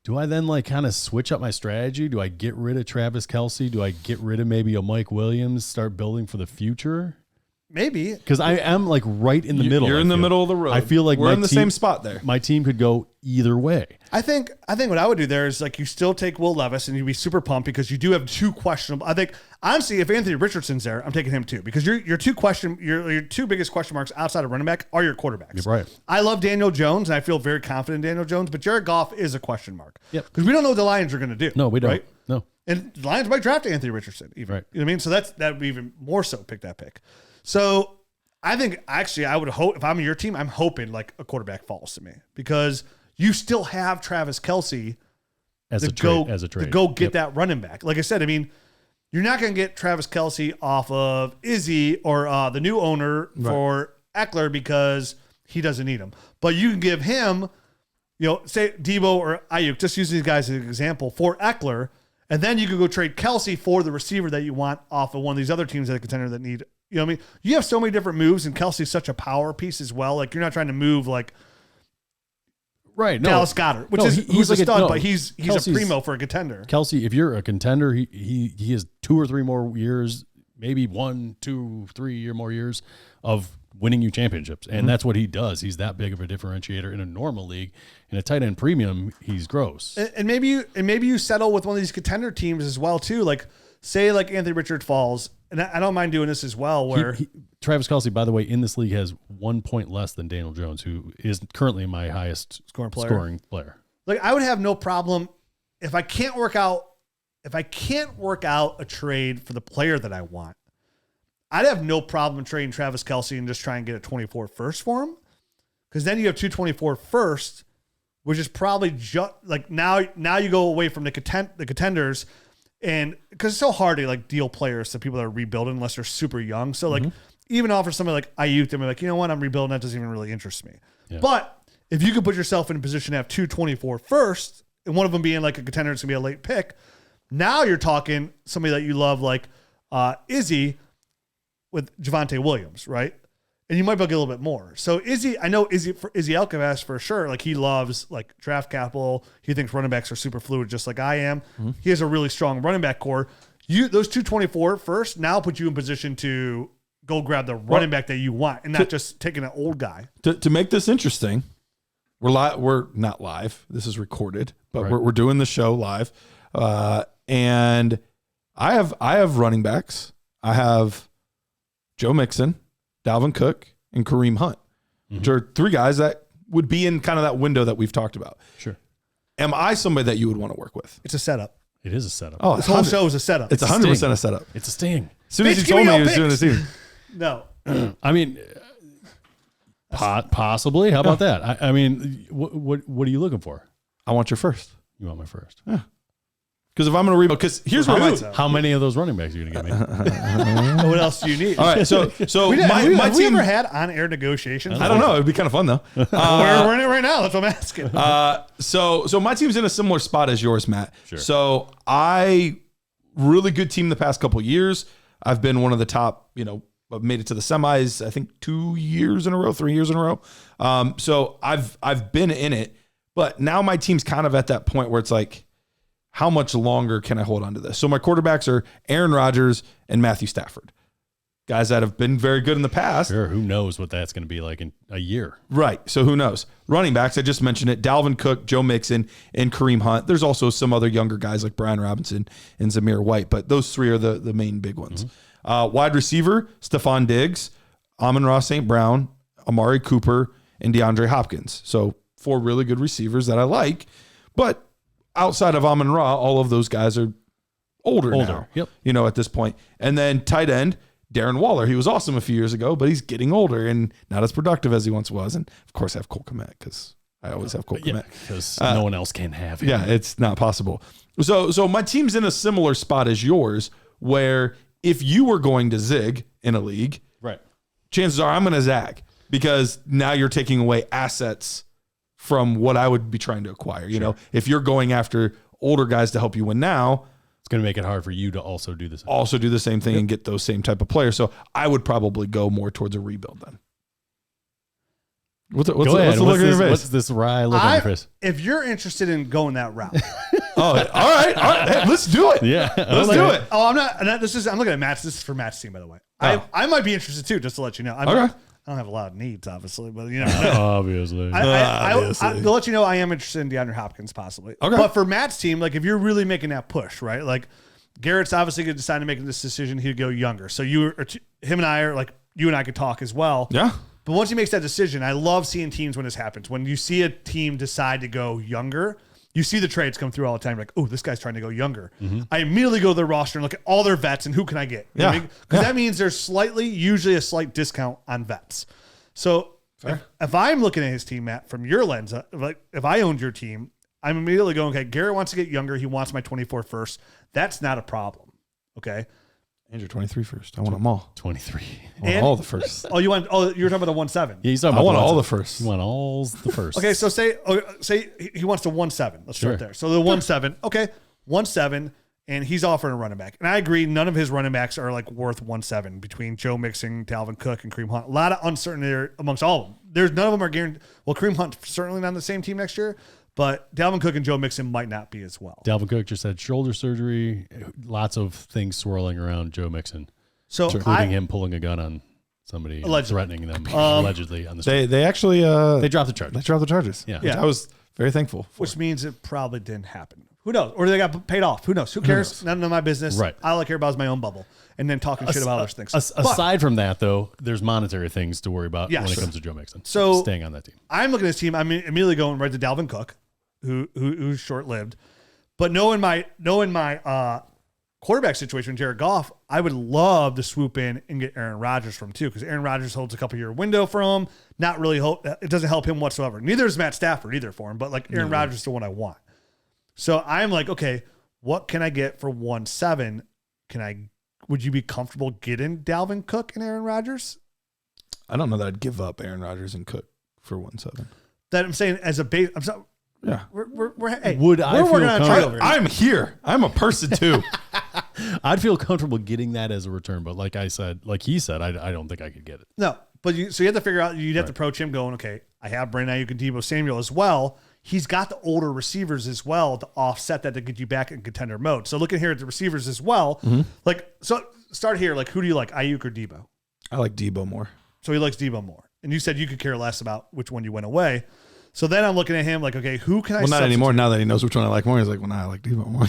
do I then like kind of switch up my strategy? Do I get rid of Travis Kelce? Do I get rid of maybe a Mike Williams, start building for the future? Maybe. Because I am like right in the middle. You're in the middle of the road. I feel like we're in the same spot there. My team could go either way. I think what I would do there is like you still take Will Levis and you'd be super pumped because you do have two questionable. I think honestly, if Anthony Richardson's there, I'm taking him too because your two biggest question marks outside of running back are your quarterbacks. You're right. I love Daniel Jones and I feel very confident in Daniel Jones, but Jared Goff is a question mark. Yep. Because we don't know what the Lions are going to do. No, we don't. Right? No. And the Lions might draft Anthony Richardson even. Right. You know what I mean? So that would be even more so pick that pick. So I think actually I would hope if I'm your team, I'm hoping like a quarterback falls to me because you still have Travis Kelce as a trade to go get that running back. Like I said, I mean, you're not going to get Travis Kelce off of Izzy or the new owner for Eckler because he doesn't need him. But you can give him, say Debo or Ayuk, just using these guys as an example, for Eckler, and then you could go trade Kelce for the receiver that you want off of one of these other teams that a contender that need. You know what I mean? You have so many different moves, and Kelsey's such a power piece as well. Like, you're not trying to move like Dallas Goedert, which he's like a stud, but he's a primo for a contender. Kelce, if you're a contender, he has 2 or 3 more years, maybe 1, 2, 3 more years of winning you championships. And that's what he does. He's that big of a differentiator in a normal league. In a tight end premium, he's gross. And maybe you settle with one of these contender teams as well, too. Like, say like Anthony Richards falls, and I don't mind doing this as well, where Travis Kelce, by the way, in this league has 1 point less than Daniel Jones, who is currently my highest scoring player. Like, I would have no problem if I can't work out a trade for the player that I want. I'd have no problem trading Travis Kelce and just try and get a 24 first for him. Because then you have 224 first, which is probably just like now you go away from the contenders. And because it's so hard to like deal players to people that are rebuilding unless they're super young. So like even offer somebody like Ayuk, they're like, you know what, I'm rebuilding. That doesn't even really interest me. Yeah. But if you could put yourself in a position to have 224 first, and one of them being like a contender, it's gonna be a late pick. Now you're talking somebody that you love like Izzy with Javonte Williams, right? And you might be able to get a little bit more. So I know Izzy Alcavaz for sure. Like he loves like draft capital. He thinks running backs are super fluid, just like I am. He has a really strong running back core. Those 224 first now put you in position to go grab the running back that you want, and not just taking an old guy. To make this interesting, we're not live. This is recorded, but we're doing the show live. And I have running backs. I have Joe Mixon, Dalvin Cook, and Kareem Hunt, which are 3 guys that would be in kind of that window that we've talked about. Sure. Am I somebody that you would want to work with? It's a setup. It is a setup. Oh, this whole show is a setup. It's 100% a setup. It's a sting. As soon as you told me he was doing this season. No. I mean, possibly. How about that? I mean, what are you looking for? I want your first. You want my first? Yeah. Because if I'm going to rebuild, because here's my mindset. How many of those running backs are you going to get me? What else do you need? All right, so have we ever had on-air negotiations? I don't know. It'd be kind of fun though. We're in it right now. That's what I'm asking. So my team's in a similar spot as yours, Matt. Sure. So really good team the past couple of years. I've been one of the top. I've made it to the semis. I think 2 years in a row, 3 years in a row. So I've been in it, but now my team's kind of at that point where it's like, how much longer can I hold on to this? So my quarterbacks are Aaron Rodgers and Matthew Stafford, guys that have been very good in the past. Sure, who knows what that's going to be like in a year. Right, so who knows? Running backs, I just mentioned it, Dalvin Cook, Joe Mixon, and Kareem Hunt. There's also some other younger guys like Brian Robinson and Zamir White, but those 3 are the main big ones. Wide receiver, Stephon Diggs, Amon-Ra St. Brown, Amari Cooper, and DeAndre Hopkins. So 4 really good receivers that I like, but outside of Amon-Ra, all of those guys are older now. Yep. At this point. And then tight end, Darren Waller. He was awesome a few years ago, but he's getting older and not as productive as he once was. And of course, I have Cole Kmet because I always have Cole Kmet. Because no one else can have him. Yeah, it's not possible. So my team's in a similar spot as yours, where if you were going to zig in a league, right, chances are I'm going to zag because now you're taking away assets from what I would be trying to acquire. If you're going after older guys to help you win now, it's going to make it hard for you to also do this. Also do the same thing and get those same type of players. So I would probably go more towards a rebuild then. What's the Go ahead. look in your face? What's this wry look on your face? If you're interested in going that route, All right. Hey, let's do it. Yeah. Let's do it. oh, I'm not. I'm looking at Matt's. This is for Matt's team, by the way. I might be interested too, just to let you know. Okay. I don't have a lot of needs, obviously, but you know. Obviously. To let you know, I am interested in DeAndre Hopkins possibly. Okay. But for Matt's team, like if you're really making that push, right? Like Garrett's obviously going to decide to make this decision. He'd go younger. So him and I are like, you and I could talk as well. Yeah. But once he makes that decision, I love seeing teams when this happens. When you see a team decide to go younger, you see the trades come through all the time. Like, oh, this guy's trying to go younger. Mm-hmm. I immediately go to their roster and look at all their vets and who can I get? You know what I mean? Because that means there's usually a slight discount on vets. So if I'm looking at his team, Matt, from your lens, like if I owned your team, I'm immediately going, okay, Garrett wants to get younger. He wants my 24 first. That's not a problem. Okay. And you're 23 first. I want them all. 23. I want all the first. You were talking about the 1-7. Yeah, he's talking I about want the all the ones- first. You want all the first. Okay, so say he wants the 1-7. Let's Sure. start there. So the 1-7. Okay, 1-7, and he's offering a running back. And I agree, none of his running backs are like worth 1-7 between Joe Mixon, Dalvin Cook, and Kareem Hunt. A lot of uncertainty there amongst all of them. None of them are guaranteed. Well, Kareem Hunt certainly not on the same team next year, but Dalvin Cook and Joe Mixon might not be as well. Dalvin Cook just had shoulder surgery. Lots of things swirling around Joe Mixon, So including him pulling a gun on somebody, Allegedly. threatening them allegedly on the street. They actually They dropped the charge. they dropped the charges. Yeah. Which I was very thankful for. which means it probably didn't happen. Who knows? Or they got paid off. Who knows? Who cares? None of my business. Right. All I care about is my own bubble. And then talking shit about other things. Aside from that, though, there's monetary things to worry about Yeah, when sure. it comes to Joe Mixon. So- staying on that team. I'm looking at this team. I'm immediately going right to Dalvin Cook, who's short lived. But knowing my quarterback situation, Jared Goff, I would love to swoop in and get Aaron Rodgers from too, because Aaron Rodgers holds a couple year window for him. Not really it doesn't help him whatsoever. Neither is Matt Stafford either for him, but like Aaron Rodgers is the one I want. So I'm like, okay, what can I get for 1-7? Would you be comfortable getting Dalvin Cook and Aaron Rodgers? I don't know that I'd give up Aaron Rodgers and Cook for 1-7. That I'm saying as a base. I'm sorry. Yeah. We're hey, Would I we're feel working on a trade over here. I'm here. I'm a person too. I'd feel comfortable getting that as a return, but like he said, I don't think I could get it. No, but you have to figure out, you'd have to approach him going, okay, I have Brandon Ayuk and Deebo Samuel as well. He's got the older receivers as well to offset that, to get you back in contender mode. So looking here at the receivers as well, so start here. Like, who do you like, Ayuk or Deebo? I like Debo more. So he likes Deebo more. And you said you could care less about which one you went away. So then I'm looking at him like, okay, who can I Well, not substitute? anymore. Now that he knows which one I like more, he's like, well, now I like Debo more.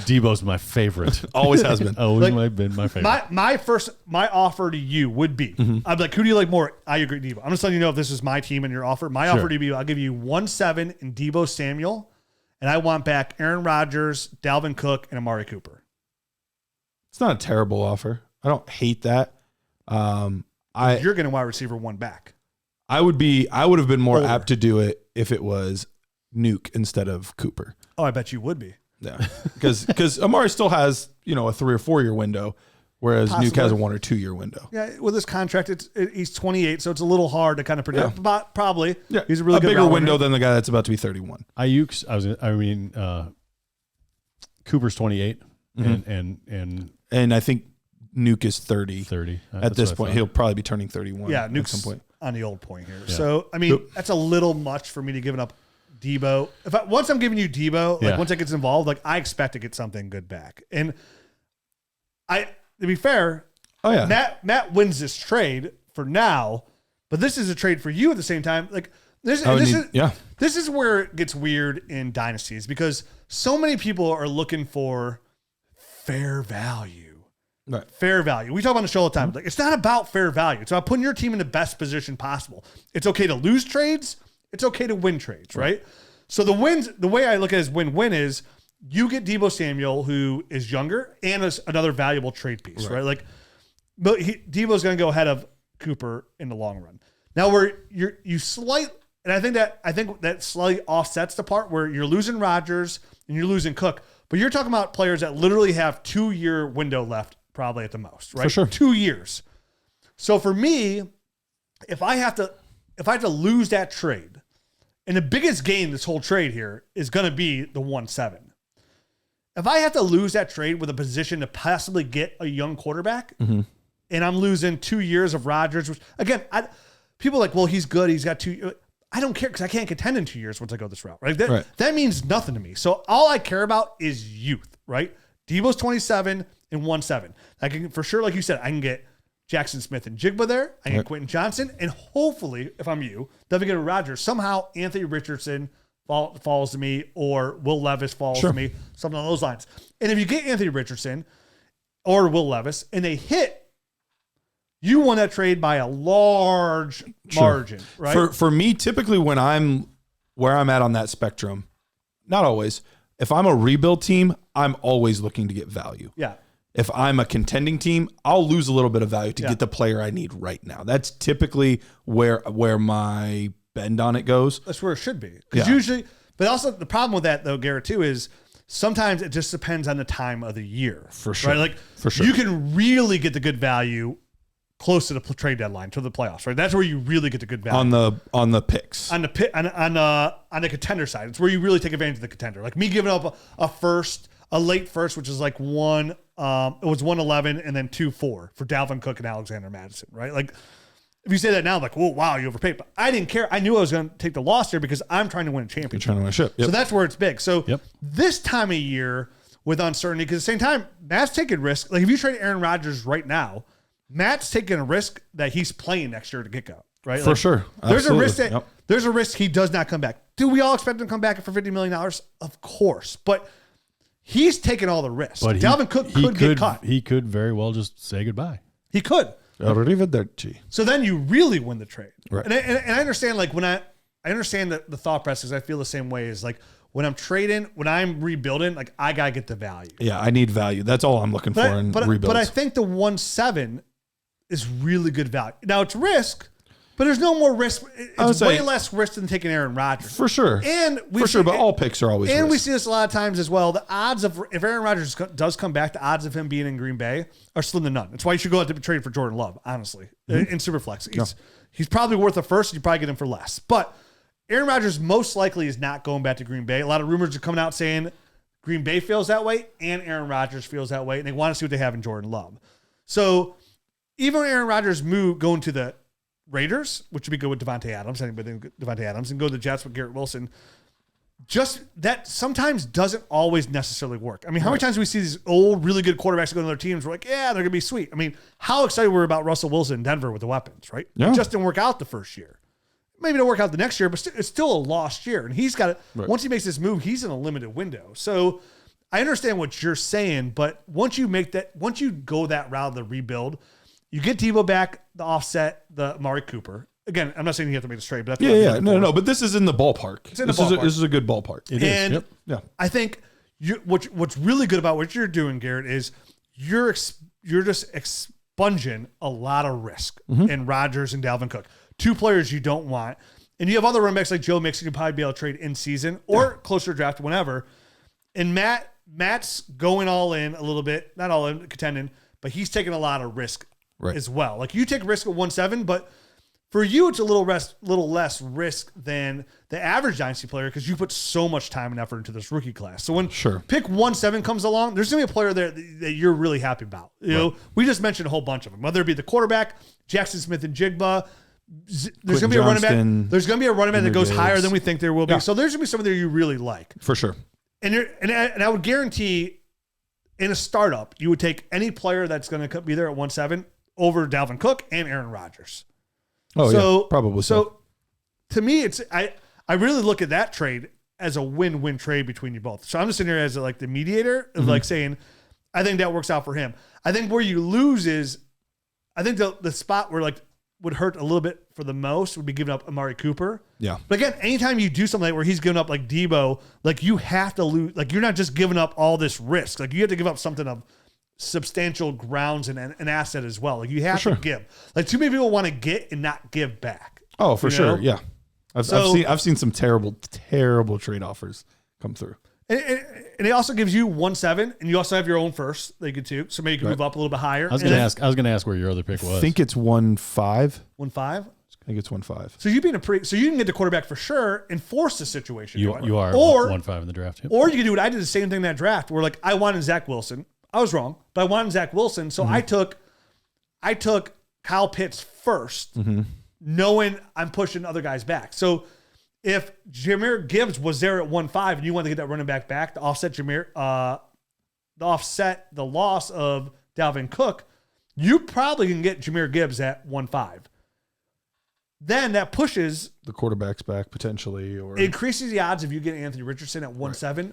Debo's my favorite. Always has been. Always Like, been my favorite. My offer to you would be, I'd be like, who do you like more? Ayuk or Deebo? I'm just letting you know if this is my team and your offer. My offer to you, I'll give you 1-7 in Deebo Samuel, and I want back Aaron Rodgers, Dalvin Cook, and Amari Cooper. It's not a terrible offer. I don't hate that. You're getting wide receiver one back. I would have been more Older. apt to do it if it was Nuke instead of Cooper. Oh, I bet you would be. Yeah, because Amari still has a 3 or 4 year window, whereas Possibly. Nuke has a 1 or 2 year window. Yeah, with his contract, he's 28, so it's a little hard to kind of predict. Yeah. But probably, Yeah, he's a really good bigger route window runner. than the guy that's about to be 31. Ayuk's, Cooper's 28 And I think Nuke is 30. 30. At this point, he'll probably be turning 31. Yeah, at Nuke's some point. on the old point here. Yeah. So I mean, that's a little much for me to give up Debo. Once I'm giving you Debo, once it gets involved, I expect to get something good back. And to be fair, Oh yeah, Matt wins this trade for now, but this is a trade for you at the same time. This is where it gets weird in dynasties, because so many people are looking for fair value. Right. Fair value. We talk about on the show all the time. It's not about fair value. It's about putting your team in the best position possible. It's okay to lose trades. It's okay to win trades, right? So the way I look at it as win-win is you get Deebo Samuel, who is younger and is another valuable trade piece, right? But Deebo's going to go ahead of Cooper in the long run. Now and I think that slightly offsets the part where you're losing Rodgers and you're losing Cook, but you're talking about players that literally have 2-year window left, probably at the most, right? For sure. 2 years. So for me, if I have to lose that trade, and the biggest gain this whole trade here is going to be the 1-7. If I have to lose that trade with a position to possibly get a young quarterback, and I'm losing 2 years of Rodgers, which again, people are like, well, he's good. He's got 2. I don't care because I can't contend in 2 years once I go this route, right? That means nothing to me. So all I care about is youth, right? Debo's 27 and 1.7. I can, for sure, like you said, I can get Jackson Smith and Jigba there. I can get Quentin Johnson. And hopefully, if I'm you, then we get a Rodgers. Somehow Anthony Richardson falls to me, or Will Levis falls to me, something along those lines. And if you get Anthony Richardson or Will Levis and they hit, you won that trade by a large margin, right? For me, typically when I'm where I'm at on that spectrum, not always. If I'm a rebuild team, I'm always looking to get value. Yeah. If I'm a contending team, I'll lose a little bit of value to get the player I need right now. That's typically where my bend on it goes. That's where it should be. Because usually, but also the problem with that though, Garrett, too, is sometimes it just depends on the time of the year. For sure. Right? Like for sure. You can really get the good value close to the trade deadline, to the playoffs, right? That's where you really get the good value on the picks, on the contender side. It's where you really take advantage of the contender. Like me giving up a late first, which is like it was 111 and then 2-4 for Dalvin Cook and Alexander Madison, right? Like if you say that now, like, oh wow, you overpaid, but I didn't care. I knew I was going to take the loss here because I'm trying to win a championship. You're trying to win a ship. Yep. So that's where it's big. So this time of year with uncertainty, because at the same time, Matt's taking risk. Like if you trade Aaron Rodgers right now, Matt's taking a risk that he's playing next year to get go, right? For sure. There's a risk that there's a risk he does not come back. Do we all expect him to come back for $50 million? Of course, but he's taking all the risks. But Dalvin Cook could get cut. He could very well just say goodbye. He could. Arrivederci. So then you really win the trade. Right. And I understand, like when I understand the thought process. I feel the same way as like when I'm trading, when I'm rebuilding, like I gotta get the value. Yeah, I need value. That's all I'm looking for in rebuilds. But I think the 1.7 is really good value. Now it's risk, but there's no more risk. It's way less risk than taking Aaron Rodgers. For sure. But all picks are always risk. We see this a lot of times as well. The odds of, if Aaron Rodgers does come back, the odds of him being in Green Bay are slim to none. That's why you should go out to trade for Jordan Love, honestly, in Superflex. He's probably worth a first, and you probably get him for less. But Aaron Rodgers most likely is not going back to Green Bay. A lot of rumors are coming out saying Green Bay feels that way and Aaron Rodgers feels that way, and they want to see what they have in Jordan Love. So even when Aaron Rodgers going to the Raiders, which would be good with Devontae Adams, and go to the Jets with Garrett Wilson, just that sometimes doesn't always necessarily work. I mean, how many times do we see these old, really good quarterbacks go to other teams? We're like, yeah, they're going to be sweet. I mean, how excited were we about Russell Wilson in Denver with the weapons, right? Yeah. It just didn't work out the first year. Maybe it'll work out the next year, but it's still a lost year. And he's got it. Right. Once he makes this move, he's in a limited window. So I understand what you're saying, but once you go that route of the rebuild, you get Debo back, the offset, the Amari Cooper. Again, I'm not saying you have to make this trade, but that's no. But this is in the ballpark. It's in the ballpark. This is a good ballpark. It is. Yep. Yeah. I think what's really good about what you're doing, Garrett, is you're just expunging a lot of risk in Rodgers and Dalvin Cook, two players you don't want, and you have other running backs like Joe Mixon you can probably be able to trade in season or closer to draft, whenever. And Matt's going all in a little bit, not all in contending, but he's taking a lot of risk. Right. As well. Like you take risk at 1.7, but for you, it's a little less risk than the average Dynasty player because you put so much time and effort into this rookie class. So when pick 1.7 comes along, there's going to be a player there that you're really happy about. You know, we just mentioned a whole bunch of them, whether it be the quarterback, Jackson Smith and Jigba. There's going to be a running back. There's going to be a running back that goes higher than we think there will be. Yeah. So there's going to be somebody there you really like. For sure. And I would guarantee in a startup, you would take any player that's going to be there at 1.7 over Dalvin Cook and Aaron Rodgers. Probably so. So to me, I really look at that trade as a win-win trade between you both. So I'm just sitting here as like the mediator of like saying, I think that works out for him. I think where you lose is, I think the spot where like would hurt a little bit for the most would be giving up Amari Cooper. Yeah. But again, anytime you do something like where he's giving up like Debo, like you have to lose, like you're not just giving up all this risk. Like you have to give up something of substantial grounds and an asset as well. Like you have to give. Like too many people want to get and not give back. Oh, for sure. Yeah. I've seen some terrible trade offers come through. And it also gives you 1.7, and you also have your own first. They could too, so maybe you can move up a little bit higher. I was going to ask where your other pick was. I think it's 1.5. 1.5. I think it's 1.5. So you can get the quarterback for sure and force the situation. You are 1.5 in the draft. Yep. Or you can do what I did, the same thing in that draft, where like I wanted Zach Wilson. I was wrong, but I wanted Zach Wilson, so I took Kyle Pitts first, knowing I'm pushing other guys back. So if Jahmyr Gibbs was there at 1.5 and you want to get that running back to offset the loss of Dalvin Cook, you probably can get Jahmyr Gibbs at 1.5. Then that pushes the quarterbacks back potentially, or increases the odds of you getting Anthony Richardson at 1.7,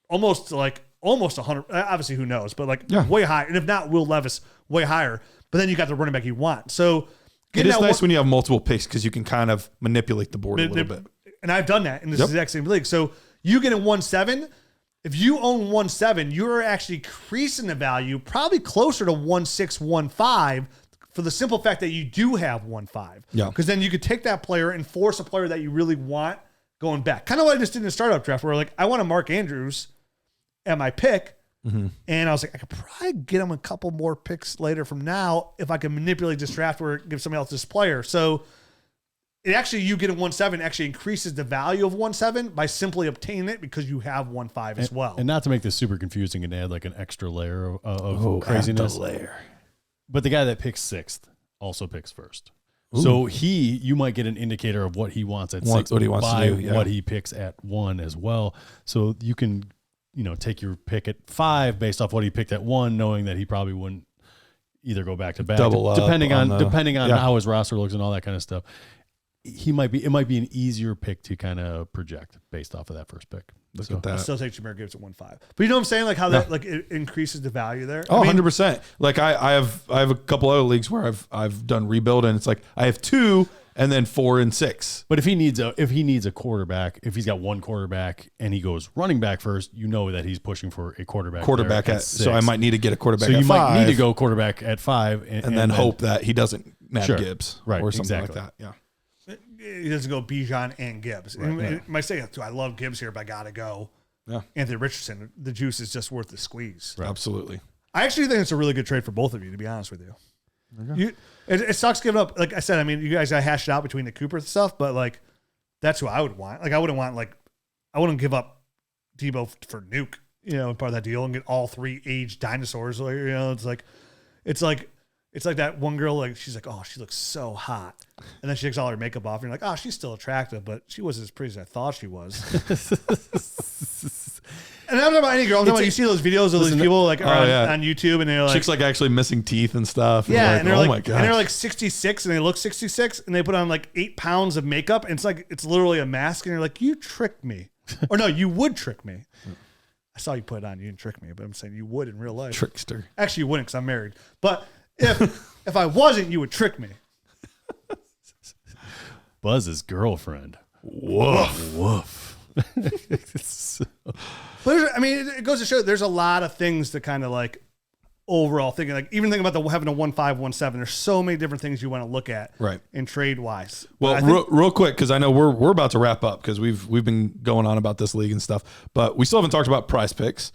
almost 100. Obviously, who knows, but way higher. And if not, Will Levis way higher. But then you got the running back you want. So it is nice when you have multiple picks because you can kind of manipulate the board a little bit. And I've done that in this exact same league. So you get a 1.7. If you own 1.7, you're actually increasing the value probably closer to 1.6, 1.5 for the simple fact that you do have 1.5. Yeah. Because then you could take that player and force a player that you really want going back. Kind of what I just did in the startup draft where I want a Mark Andrews at my pick. Mm-hmm. And I was like, I could probably get him a couple more picks later from now if I can manipulate this draft or give somebody else this player. So it actually, you get a 1.7 actually increases the value of 1.7 by simply obtaining it because you have 1.5 as well. And not to make this super confusing and add an extra layer of craziness. But the guy that picks 6th also picks 1st. Ooh. So you might get an indicator of what he wants at 6 what he wants by to do, what he picks at 1 as well. So you can, take your pick at 5 based off what he picked at 1, knowing that he probably wouldn't either go back to back, depending on how his roster looks and all that kind of stuff. It might be an easier pick to kind of project based off of that first pick. Look at that. I'll still take Jahmyr Gibbs at 1.5. But you know what I'm saying? How that it increases the value there. Oh, 100%. I have a couple other leagues where I've done rebuild and it's I have 2 and then 4 and 6. But if he needs a quarterback, if he's got one quarterback and he goes running back first, that he's pushing for a quarterback at 6. So I might need to get a quarterback at 5. So you might need to go quarterback at 5 and then hope that he doesn't nab Gibbs or something like that. Yeah. He doesn't go Bijan and Gibbs. Right. Might say, I love Gibbs here, but I got to go. Yeah. Anthony Richardson. The juice is just worth the squeeze. Right. Absolutely. I actually think it's a really good trade for both of you, to be honest with you. It sucks giving up. Like I said, you guys got hashed out between the Cooper stuff, but that's who I would want. I wouldn't give up Debo for Nuke, part of that deal and get all 3 aged dinosaurs. It's like that one girl, she's like, oh, she looks so hot. And then she takes all her makeup off and you're like, oh, she's still attractive, but she wasn't as pretty as I thought she was. And I'm not about any girl. I'm talking about you see those videos of these people on YouTube and they're chicks actually missing teeth and stuff. Yeah. And they're oh my God. And they're 66 and they look 66 and they put on 8 pounds of makeup. And it's literally a mask. And you're like, you tricked me. Or no, you would trick me. I saw you put it on. You didn't trick me, but I'm saying you would in real life. Trickster. Actually, you wouldn't because I'm married. But if I wasn't, you would trick me. Buzz's girlfriend. Woof. Woof. But it goes to show there's a lot of things to kind of overall thinking. Even thinking about having a 1.5, 1.7. There's so many different things you want to look at, right? In trade wise. Well, real quick because I know we're about to wrap up because we've been going on about this league and stuff, but we still haven't talked about PrizePicks.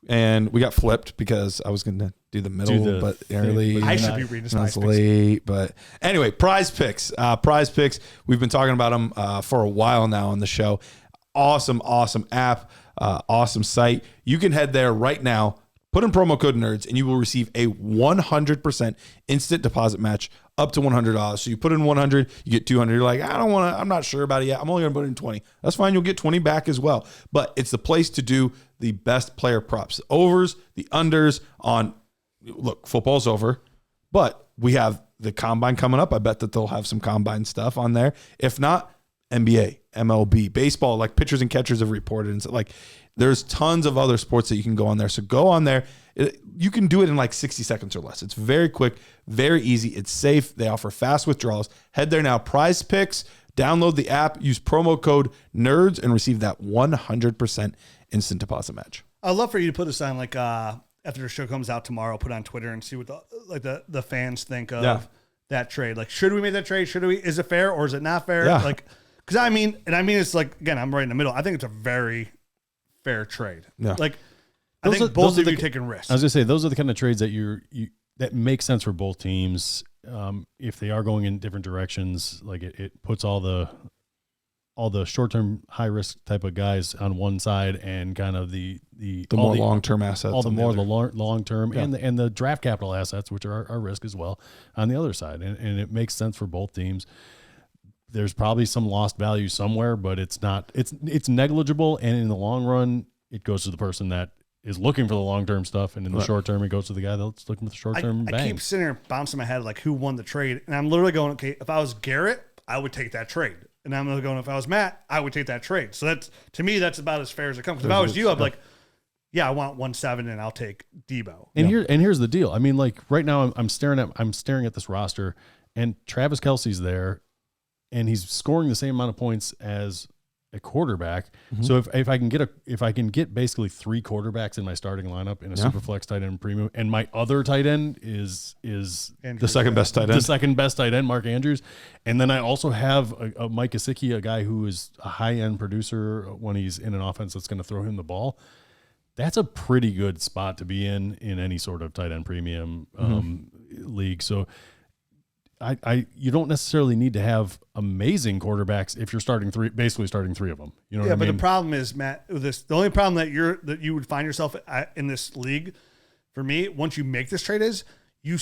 And we got flipped because I was going to do the middle, but early. I should be reading PrizePicks. Late, but anyway, PrizePicks. PrizePicks. We've been talking about them for a while now on the show. Awesome app, awesome site. You can head there right now, put in promo code NERDS, and you will receive a 100% instant deposit match up to $100. So you put in 100, you get 200. You're like, I'm not sure about it yet. I'm only going to put in 20. That's fine. You'll get 20 back as well. But it's the place to do the best player props, the overs, the unders on, look, football's over, but we have the combine coming up. I bet that they'll have some combine stuff on there. If not, NBA, MLB, baseball, pitchers and catchers have reported. And so, there's tons of other sports that you can go on there. So go on there. You can do it in 60 seconds or less. It's very quick, very easy. It's safe. They offer fast withdrawals. Head there now. PrizePicks. Download the app. Use promo code NERDS and receive that 100% instant deposit match. I'd love for you to put us on after the show comes out tomorrow, put on Twitter and see what the fans think of that trade. Should we make that trade? Should we? Is it fair or is it not fair? Yeah. Because it's again, I'm right in the middle. I think it's a very fair trade. Yeah. I think both of you taking risks. I was gonna say those are the kind of trades that that make sense for both teams. If they are going in different directions, it puts all the all the short-term high risk type of guys on one side and kind of the more long-term assets, all the more the long-term and the draft capital assets, which are our risk as well, on the other side. And it makes sense for both teams. There's probably some lost value somewhere, but it's negligible. And in the long run, it goes to the person that is looking for the long-term stuff. And in the short term, it goes to the guy that's looking for the short-term bang. I keep sitting here bouncing my head like who won the trade. And I'm literally going, okay, if I was Garrett, I would take that trade. And I'm literally going, if I was Matt, I would take that trade. So that's, to me, that's about as fair as it comes. If I was you, I'd be like, yeah, I want 1-7 and I'll take Debo. And here's the deal. I mean, like right now I'm staring at this roster and Travis Kelce's there and he's scoring the same amount of points as a quarterback. Mm-hmm. So if I can get basically 3 quarterbacks in my starting lineup in a super flex tight end premium, and my other tight end is the second best tight end. The second best tight end, Mark Andrews. And then I also have a Mike Gesicki, a guy who is a high end producer when he's in an offense that's going to throw him the ball. That's a pretty good spot to be in any sort of tight end premium league. So you don't necessarily need to have amazing quarterbacks if you're basically starting 3 of them. You know what I mean? But the problem is, Matt, the only problem that you would find yourself in this league, for me, once you make this trade is you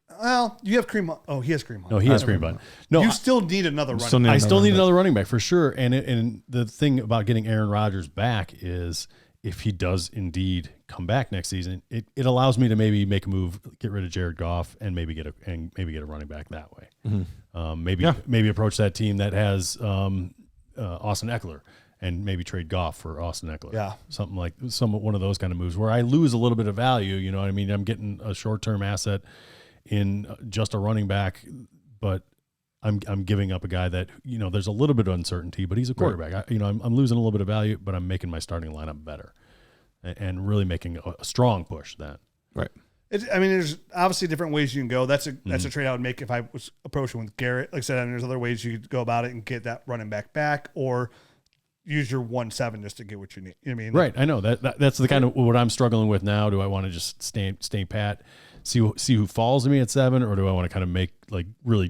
have Kareem. Oh, he has Kareem Hunt. No, he has Kareem Hunt. No, you still need another running back. I still need another running back for sure. And the thing about getting Aaron Rodgers back is if he does indeed come back next season, it allows me to maybe make a move, get rid of Jared Goff, and maybe get a running back that way. Mm-hmm. Maybe approach that team that has Austin Eckler and maybe trade Goff for Austin Eckler. Yeah, something like one of those kind of moves where I lose a little bit of value. You know what I mean? I'm getting a short-term asset in just a running back, but I'm giving up a guy that, there's a little bit of uncertainty, but he's a quarterback. Right. I'm losing a little bit of value, but I'm making my starting lineup better and really making a strong push then. Right. There's obviously different ways you can go. That's a trade I would make if I was approaching with Garrett. Like I said, there's other ways you could go about it and get that running back or use your 1-7 just to get what you need. You know what I mean? Right. I know that's the kind of what I'm struggling with now. Do I want to just stay pat? See who falls to me at 7, or do I want to kind of really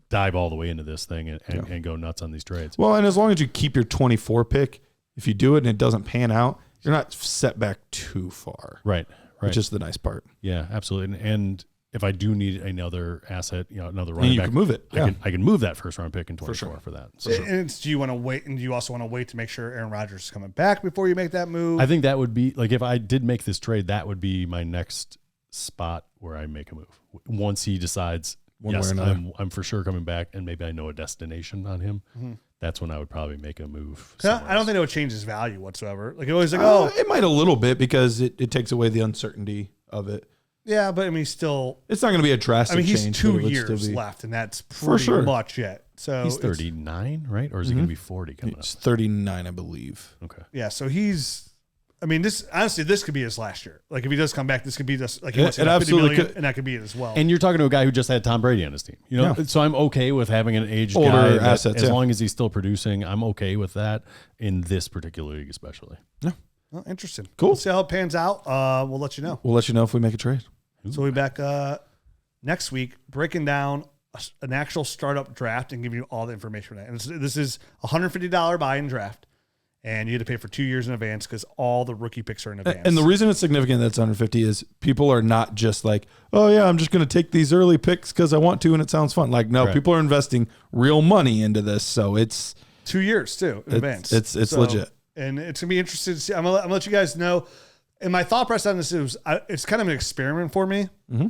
dive all the way into this thing and go nuts on these trades? Well, and as long as you keep your 24 pick, if you do it and it doesn't pan out, you're not set back too far. Right. Which is the nice part. Yeah, absolutely. And if I do need another asset, another running back, you can move it. Yeah. I can move that first round pick in 24 for that. So. And do you want to wait? And do you also want to wait to make sure Aaron Rodgers is coming back before you make that move? I think that would be if I did make this trade, that would be my next spot where I make a move. Once he decides, I'm for sure coming back, and maybe I know a destination on him. Mm-hmm. That's when I would probably make a move. I don't think it would change his value whatsoever. Like it always it might a little bit because it takes away the uncertainty of it. Yeah, but still, it's not going to be a drastic change. He's 2 years left, and that's pretty much yet. So he's 39, right? Or is he going to be 40 coming up? He's 39, I believe. Okay. Yeah, so he's. This could be his last year. Like if he does come back, this could be just like he wants to get $50 million, and that could be it as well. And you're talking to a guy who just had Tom Brady on his team, So I'm okay with having an aged older guy assets, as long as he's still producing. I'm okay with that in this particular league, especially. Yeah. Well, interesting. Cool. We'll see how it pans out. We'll let you know. We'll let you know if we make a trade. So we'll be back next week breaking down an actual startup draft and giving you all the information for that. And this is $150 buy-in draft. And you had to pay for 2 years in advance because all the rookie picks are in advance. And the reason it's significant that it's under 50 is people are not just like, oh yeah, I'm just going to take these early picks because I want to and it sounds fun. Like, no, right. People are investing real money into this. So it's 2 years too in advance. It's legit. And it's going to be interesting to see. I'm going to let you guys know. And my thought process on this is it's kind of an experiment for me. Mm-hmm.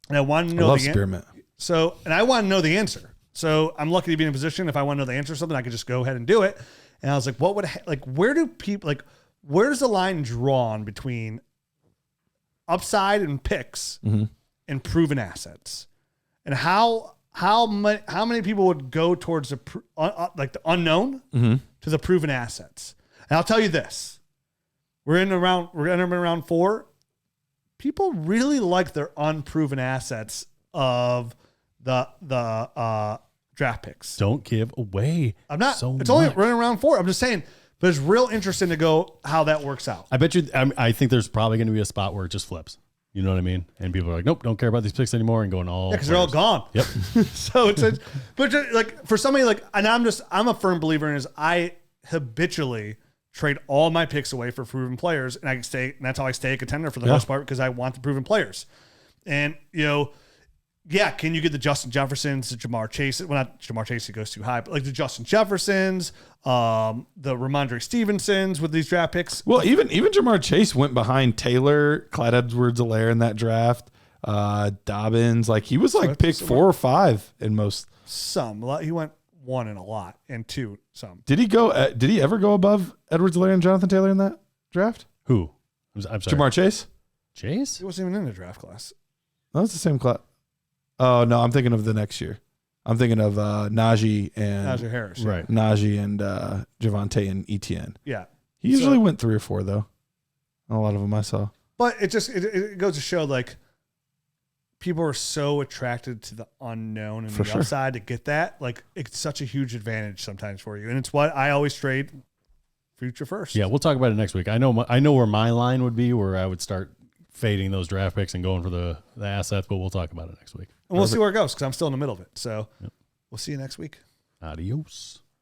And I want to know the experiment. And I want to know the answer. So I'm lucky to be in a position if I want to know the answer to something, I could just go ahead and do it. And I was like, where's the line drawn between upside and picks and proven assets? And how many people would go towards the unknown to the proven assets? And I'll tell you this. We're entering round 4. People really like their unproven assets of the draft picks. Don't give away. I'm not. So it's only running around 4. I'm just saying, but it's real interesting to go how that works out. I bet you. I think there's probably going to be a spot where it just flips. You know what I mean? And people are like, nope, don't care about these picks anymore, and going all because they're all gone. Yep. So but like for somebody like, and I'm a firm believer in is I habitually trade all my picks away for proven players, and and that's how I stay a contender for the most part, because I want the proven players. And yeah, can you get the Justin Jeffersons, the Jamar Chase? Well, not Jamar Chase, he goes too high, but like the Justin Jeffersons, the Ramondre Stevensons with these draft picks. Well, even Jamar Chase went behind Taylor, Clyde Edwards-Helaire in that draft. Dobbins, like he was like pick 4 or 5 in most. He went 1 in a lot, and 2 some. Did he go? Did he ever go above Edwards-Helaire and Jonathan Taylor in that draft? Who? I'm sorry. Jamar Chase. Chase? He wasn't even in the draft class. No, it's the same class. Oh no, I'm thinking of the next year. I'm thinking of Najee Harris, right? Najee and Javonte and Etienne. Yeah, he usually went 3 or 4 though. A lot of them I saw. But it goes to show like people are so attracted to the unknown and the upside to get that. Like it's such a huge advantage sometimes for you, and it's what I always trade future first. Yeah, we'll talk about it next week. I know where my line would be, where I would start fading those draft picks and going for the assets, but we'll talk about it next week. And we'll see where it goes, because I'm still in the middle of it. So we'll see you next week. Adios.